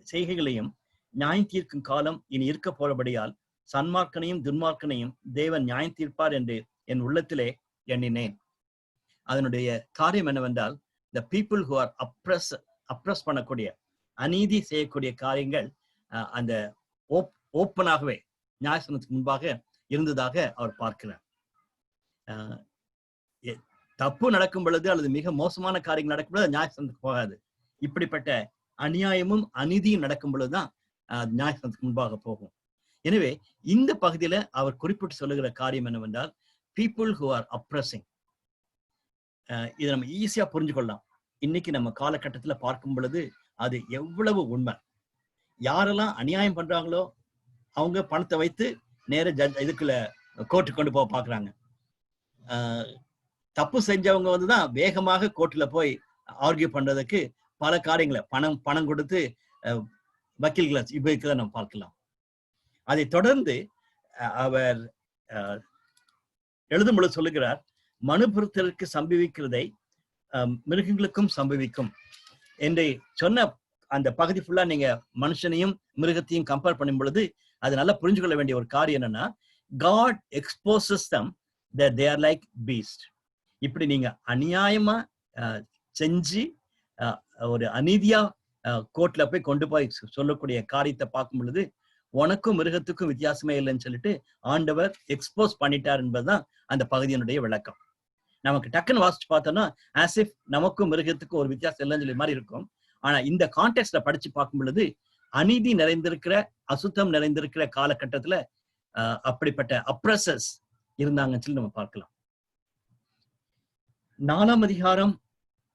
செய்கைகளையும் நியாயம் தீர்க்கும் காலம் இனி இருக்க போறபடியால் சன்மார்க்கனையும் துன்மார்க்கனையும் தேவன் நியாயம் தீர்ப்பார் என்று என் உள்ளத்திலே எண்ணினேன். அதனுடைய காரியம் என்னவென்றால், the people who are oppress பண்ணக்கூடிய அநீதி செய்யக்கூடிய காரியங்கள் அந்த ஓப்பனாகவே நியாயஸ்தானத்துக்கு முன்பாக இருந்ததாக அவர் பார்க்கிறார். தப்பு நடக்கும் பொழுது அல்லது மிக மோசமான காரியங்கள் நடக்கும் பொழுது நியாயஸ்தானத்துக்கு போகாது. இப்படிப்பட்ட அநியாயமும் அநீதியும் நடக்கும் பொழுதுதான் நியாயஸ்தானத்துக்கு முன்பாக போகும். எனவே இந்த பகுதியில அவர் குறிப்பிட்டு சொல்லுகிற காரியம் என்னவென்றால், people who are oppressing. இதை நம்ம ஈஸியா புரிஞ்சு கொள்ளலாம். இன்னைக்கு நம்ம காலகட்டத்துல பார்க்கும் பொழுது அது எவ்வளவு உண்மை. யாரெல்லாம் அநியாயம் பண்றாங்களோ அவங்க பணத்தை வைத்து நேர இதுக்குள்ள கோர்ட்டுக்கு கொண்டு போக பாக்குறாங்க. தப்பு செஞ்சவங்க வந்துதான் வேகமாக கோர்ட்ல போய் ஆர்கியூ பண்றதுக்கு பல காரியங்களை பணம் கொடுத்து வக்கீல்களை உபயோகிக்கிறத நம்ம பார்க்கலாம். அதை தொடர்ந்து அவர் எழுதும் பொழுது சொல்லுகிறார், மனுபுரத்திற்கு சம்பவிக்கிறதை மிருகங்களுக்கும் சம்பவிக்கும். என்று சொன்ன அந்த பகுதி ஃபுல்லா நீங்க மனுஷனையும் மிருகத்தையும் கம்பேர் பண்ணும் பொழுது அது நல்லா புரிஞ்சு கொள்ள வேண்டிய ஒரு காரியம் என்னன்னா, God exposes them that they are like beast. இப்படி நீங்க அநியாயமா செஞ்சு ஒரு அநீதியா கோர்ட்ல போய் கொண்டு போய் சொல்லக்கூடிய காரியத்தை பார்க்கும் பொழுது உனக்கும் மிருகத்துக்கும் வித்தியாசமே இல்லைன்னு சொல்லிட்டு ஆண்டவர் எக்ஸ்போஸ் பண்ணிட்டார் என்பதுதான் அந்த பகுதியினுடைய விளக்கம். நமக்கு டக்குன்னு வாசிச்சு பார்த்தோம்னா ஆஸ் இஃப் நமக்கும் மிருகத்துக்கும் ஒரு வித்தியாசம் இல்லைன்னு சொல்லி மாதிரி இருக்கும். ஆனா இந்த கான்டெக்ட்ல படிச்சு பார்க்கும் பொழுது அநீதி நிறைந்திருக்கிற, அசுத்தம் நிறைந்திருக்கிற காலகட்டத்துல அப்படிப்பட்ட அப்ரஸர்ஸ் இருந்தாங்கன்னு சொல்லி நம்ம பார்க்கலாம். 4ஆம் அதிகாரம்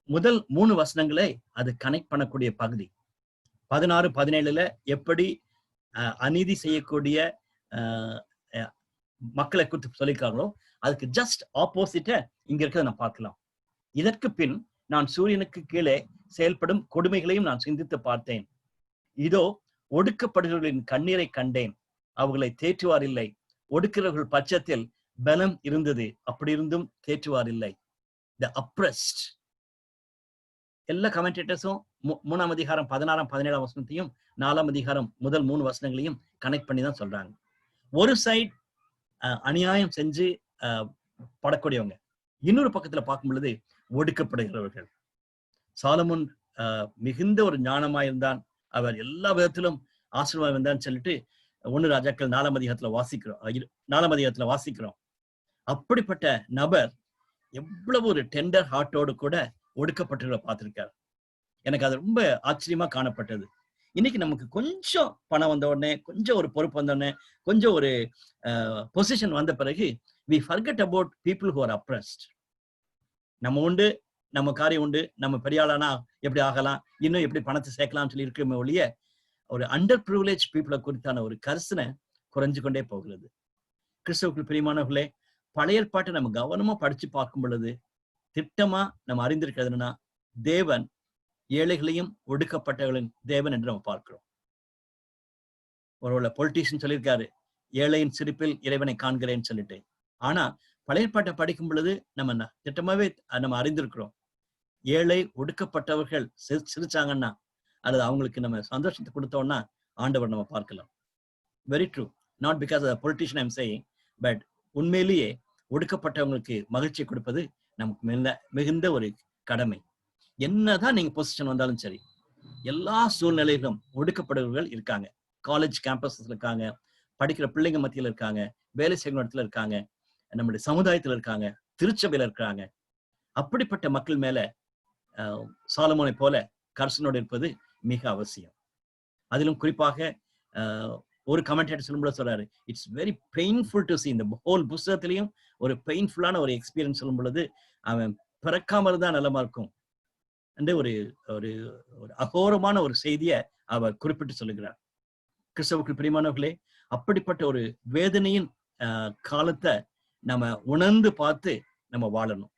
முதல் 3 வசனங்களை அது கனெக்ட் பண்ணக்கூடிய பகுதி. 16, 17 எப்படி அநீதி செய்யக்கூடிய மக்களை குறித்து சொல்லியிருக்காங்களோ அதுக்கு ஜஸ்ட் ஆப்போசிட்ட இங்க இருக்கிறத நான் பார்க்கலாம். இதற்கு பின் நான் சூரியனுக்கு கீழே செயல்படும் கொடுமைகளையும் நான் சிந்தித்து பார்த்தேன். இதோ ஒடுக்கப்படுகிறவர்களின் கண்ணீரை கண்டேன், அவர்களை தேற்றுவார் இல்லை. ஒடுக்கிறவர்கள் பட்சத்தில் பலம் இருந்தது, அப்படி இருந்தும் தேற்றுவார் இல்லை. த அப்ரஸ்ட். எல்லா கமெண்டேட்டர்ஸும் 3ஆம் அதிகாரம் 16, 17 வசனத்தையும் 4ஆம் அதிகாரம் முதல் 3 வசனங்களையும் கனெக்ட் பண்ணி தான் சொல்றாங்க. ஒரு சைட் அநியாயம் செஞ்சு படக்கூடியவங்க, இன்னொரு பக்கத்துல பார்க்கும் பொழுது ஒடுக்கப்படுகிறவர்கள். சாலமோன் மிகுந்த ஒரு ஞானமா இருந்தான், அவர் எல்லா விதத்திலும் ஆசீர்வாதம் இருந்தான்னு சொல்லிட்டு 1 ராஜாக்கள் 4ஆம் அதிகாரத்துல வாசிக்கிறோம். அப்படிப்பட்ட நபர் எவ்வளவு ஒரு டெண்டர் ஹார்ட்டோடு கூட ஒடுக்கப்பட்டவர்களை பார்த்திருக்காரு. எனக்கு அது ரொம்ப ஆச்சரியமா காணப்பட்டது. இன்னைக்கு நமக்கு கொஞ்சம் பணம் வந்த உடனே, கொஞ்சம் ஒரு பொறுப்பு வந்த உடனே, கொஞ்சம் ஒரு பொசிஷன் வந்த பிறகு we forget about people who are oppressed. நம்ம உண்டு, நம்ம காரியம் உண்டு, நம்ம பெரிய ஆளானா எப்படி ஆகலாம், இன்னும் எப்படி பணத்தை சேர்க்கலாம்னு சொல்லி இருக்குமே ஒழிய ஒரு அண்டர் ப்ரிவிலேஜ் பீப்புளை குறித்தான ஒரு கரிசனை குறைஞ்சு கொண்டே போகிறது. கிறிஸ்துவுக்குள் பிரியமானவர்களே, பழைய ஏற்பாட்டை நம்ம கவனமா படிச்சு பார்க்கும் பொழுது திட்டமா நம்ம அறிந்திருக்கிறது என்னன்னா, தேவன் ஏழைகளையும் ஒடுக்கப்பட்டவர்களின் தேவன் என்று நம்ம பார்க்கிறோம். ஒருவேளை பொலிட்டீஷியன் சொல்லியிருக்காரு, ஏழையின் சிரிப்பில் இறைவனை காண்கிறேன்னு சொல்லிட்டு. ஆனா பழைய ஏற்பாட்டை படிக்கும் பொழுது நம்ம திட்டமாவே நம்ம அறிந்திருக்கிறோம், ஏழை ஒடுக்கப்பட்டவர்கள் சிரிச்சாங்கன்னா அல்லது அவங்களுக்கு நம்ம சந்தோஷத்தை கொடுத்தோம்னா ஆண்டவர் நம்ம பார்க்கலாம். Very true. Not because of politician I am saying, but உண்மையிலேயே ஒடுக்கப்பட்டவங்களுக்கு மகிழ்ச்சி கொடுப்பது நமக்கு மிகுந்த ஒரு கடமை. என்னதான் நீங்க பொசிஷன் வந்தாலும் சரி, எல்லா சூழ்நிலையிலும் ஒடுக்கப்படுபவர்கள் இருக்காங்க. காலேஜ் கேம்பஸ்ல இருக்காங்க, படிக்கிற பிள்ளைங்க மத்தியில இருக்காங்க, வேலை செய்யும் இடத்துல இருக்காங்க, நம்முடைய சமுதாயத்துல இருக்காங்க, திருச்சபையில இருக்காங்க. அப்படிப்பட்ட மக்கள் மேல சாலமோனை போல கர்சனோடு இருப்பது மிக அவசியம். அதிலும் குறிப்பாக ஒரு கமெண்டேட்டர் சொல்லும்போது சொல்றாரு, it's very painful to see. இந்த ஹோல் புத்தகத்திலையும் ஒரு பெயின்ஃபுல்லான ஒரு எக்ஸ்பீரியன்ஸ் சொல்லும் பொழுது அவன் பிறக்காம இருந்தா நல்லமா இருக்கும் என்று ஒரு ஒரு அகோரமான ஒரு செய்தியை அவர் குறிப்பிட்டு சொல்லுகிறார். கிறிஸ்தவுக்கு பிரியமானவர்களே, அப்படிப்பட்ட ஒரு வேதனையின் காலத்தை நம்ம உணர்ந்து பார்த்து நம்ம வாழணும்.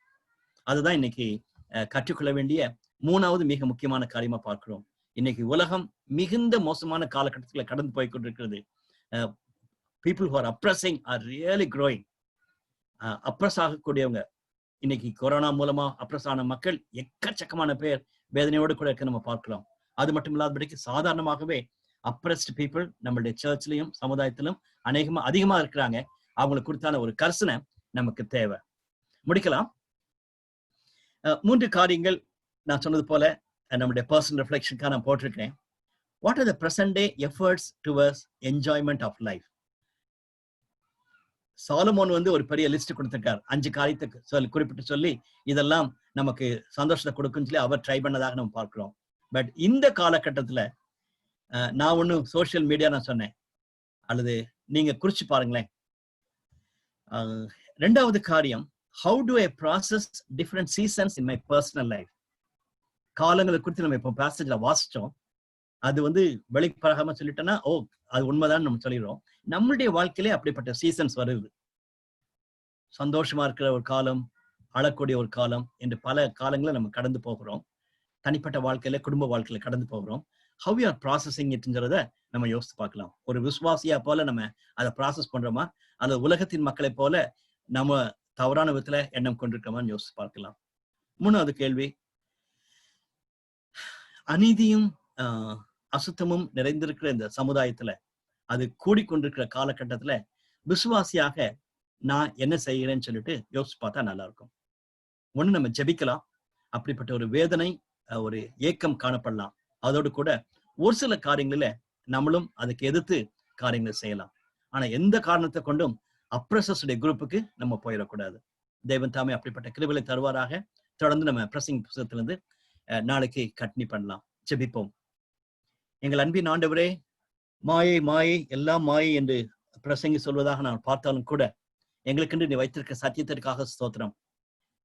அதுதான் இன்னைக்கு கற்றுக்கொள்ள வேண்டிய 3வது மிக முக்கியமான காரியமா பார்க்கிறோம். இன்னைக்கு உலகம் மிகுந்த மோசமான காலகட்டத்தில் கடந்து போய் கொண்டிருக்கிறது. people who are oppressing are really growing. Oppress ஆகக்கூடியவங்க, இன்னைக்கு கொரோனா மூலமா அப்ரஸ் ஆன மக்கள் எக்கச்சக்கமான பேர் வேதனையோடு கூட இருக்க நம்ம பார்க்கலாம். அது மட்டும் இல்லாதபடிக்கு சாதாரணமாகவே அப்ரஸ்ட் பீப்புள் நம்மளுடைய சர்ச்லயும் சமுதாயத்திலும் அதிகமா இருக்கிறாங்க. அவங்களுக்கு குறித்தான ஒரு கர்சனை நமக்கு தேவை. முடிக்கலாம். 3 காரியங்கள் நான் சொன்னது போல நம்முடைய பர்சனல் ரிஃப்ளெக்ஷனுக்காக நான் போட்டிருக்கேன். What are the present day efforts towards enjoyment of life? Solomon ஒரு பெரிய லிஸ்ட் கொடுத்திருக்கார். 5 காரியத்தை குறிப்பிட்டு சொல்லி இதெல்லாம் நமக்கு சந்தோஷத்தை கொடுக்குன்னு சொல்லி அவர் ட்ரை பண்ணதாக நம்ம பார்க்கிறோம். பட் இந்த காலகட்டத்துல நான் ஒன்னும் சோசியல் மீடியா நான் சொன்னேன், அல்லது நீங்க குறிச்சு பாருங்களேன். 2வது காரியம், how do I process different seasons in my personal life? காலங்களை குறித்து நம்ம இப்போ பேசேஜ்ல வாசிச்சோம். அது வெளிப்படாம சொல்லிட்டோம்னா அது உண்மைதான் நம்ம சொல்லிடுறோம். நம்மளுடைய வாழ்க்கையிலே அப்படிப்பட்ட சீசன்ஸ் வருது. சந்தோஷமா இருக்கிற ஒரு காலம், அழக்கூடிய ஒரு காலம் என்று பல காலங்களை நம்ம கடந்து போகிறோம். தனிப்பட்ட வாழ்க்கையில, குடும்ப வாழ்க்கையில கடந்து போகிறோம். ஹவ் யூ ஆர் ப்ராசஸிங் இட்ங்கிறத நம்ம யோசித்து பார்க்கலாம். ஒரு விசுவாசியா போல நம்ம அதை ப்ராசஸ் பண்றோமா, அல்லது உலகத்தின் மக்களை போல நம்ம தவறான விதத்துல எண்ணம் கொண்டிருக்கோமான்னு யோசித்து பார்க்கலாம். 3வது கேள்வி, அநீதியும் அசுத்தமும் நிறைந்திருக்கிற இந்த சமுதாயத்துல, அது கூடிக்கொண்டிருக்கிற காலகட்டத்துல விசுவாசியாக நான் என்ன செய்கிறேன்னு சொல்லிட்டு யோசிச்சு பார்த்தா நல்லா இருக்கும். ஒண்ணு நம்ம ஜெபிக்கலாம். அப்படிப்பட்ட ஒரு வேதனை, ஒரு ஏக்கம் காணப்படலாம். அதோடு கூட ஒரு சில காரியங்களில நம்மளும் அதுக்கு எதிர்த்து காரியங்களை செய்யலாம். ஆனா எந்த காரணத்தை கொண்டும் அப்ரஸர்ஸுடைய குரூப்புக்கு நம்ம போயிடக்கூடாது. தேவன் தாமே அப்படிப்பட்ட கிருபைகளை தருவாராக. தொடர்ந்து நம்ம பிரசங்க புத்தகத்திலிருந்து நாளைக்கு கண்டினியூ பண்ணலாம். ஜெபிப்போம். எங்கள் அன்பின் ஆண்டவரே, மாயை மாயை எல்லாம் மாயை என்று பிரசங்கி சொல்வதாக நான் பார்த்தாலும் கூட எங்களுக்கென்று நீ வைத்திருக்க சத்தியத்திற்காக ஸ்தோத்திரம்.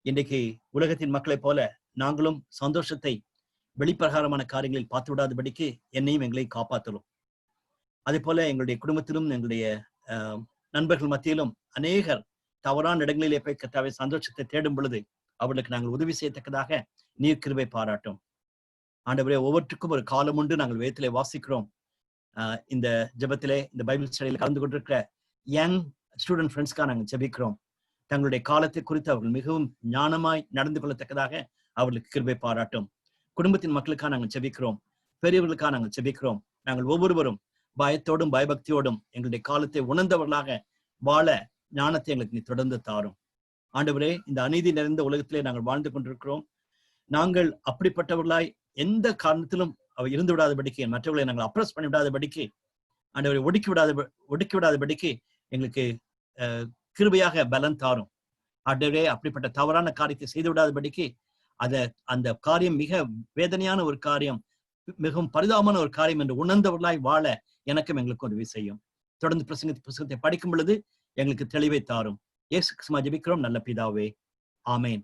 இன்றைக்கு உலகத்தின் மக்களைப் போல நாங்களும் சந்தோஷத்தை வெளிப்பிரகாரமான காரியங்களில் பார்த்து விடாதபடிக்கு என்னையும் எங்களையும் காப்பாற்றலும். அதே போல எங்களுடைய குடும்பத்திலும் எங்களுடைய நண்பர்கள் மத்தியிலும் அநேகர் தவறான இடங்களிலே போய் கர்த்தாவே சந்தோஷத்தை தேடும் பொழுது அவர்களுக்கு நாங்கள் உதவி செய்யத்தக்கதாக நீர் கிருபை பாராட்டும். ஆண்டவரே, ஒவ்வொருற்றுக்கும் ஒரு காலம் உண்டு. நாங்கள் வேதத்திலே வாசிக்கிறோம். இந்த ஜெபத்திலே, இந்த பைபிள் ஸ்டடியில் கலந்து கொண்டிருக்கிற யங் ஸ்டூடெண்ட் ஃப்ரெண்ட்ஸ்க்காக நாங்கள் ஜெபிக்கிறோம். தங்களுடைய காலத்தை குறித்து அவர்கள் மிகவும் ஞானமாய் நடந்து கொள்ளத்தக்கதாக அவர்களுக்கு கிருபை பாராட்டும். குடும்பத்தின் மக்களுக்காக நாங்கள் ஜெபிக்கிறோம். பெரியவர்களுக்காக நாங்கள் ஜெபிக்கிறோம். நாங்கள் ஒவ்வொருவரும் பயத்தோடும் பயபக்தியோடும் எங்களுடைய காலத்தை உணர்ந்தவர்களாக வாழ ஞானத்தை எங்களுக்கு நீ தொடர்ந்து தாரும். ஆண்டவரே, இந்த அநீதி நிறைந்த உலகத்திலே நாங்கள் வாழ்ந்து கொண்டிருக்கிறோம். நாங்கள் அப்படிப்பட்டவர்களாய் எந்த காரணத்திலும் அவர் இருந்து விடாதபடிக்கு, மற்றவர்களை நாங்கள் அப்ரஸ் பண்ணி விடாதபடிக்கு, ஆண்டவரை ஒடுக்கி விடாதபடிக்கு எங்களுக்கு கிருபையாக பலன் தாரும். ஆண்டவரே, அப்படிப்பட்ட தவறான காரியத்தை செய்து விடாதபடிக்கு அந்த காரியம் மிக வேதனையான ஒரு காரியம், மிகவும் பரிதாபமான ஒரு காரியம் என்று உணர்ந்தவர்களாய் வாழ எனக்கும் எங்களுக்கு உதவி செய்யும். தொடர்ந்து புத்தகத்தை படிக்கும் பொழுது எங்களுக்கு தெளிவை தாரும். இயேசு கிறிஸ்துவின் ஜெபிக்கிறோம் நல்ல பிதாவே. ஆமேன்.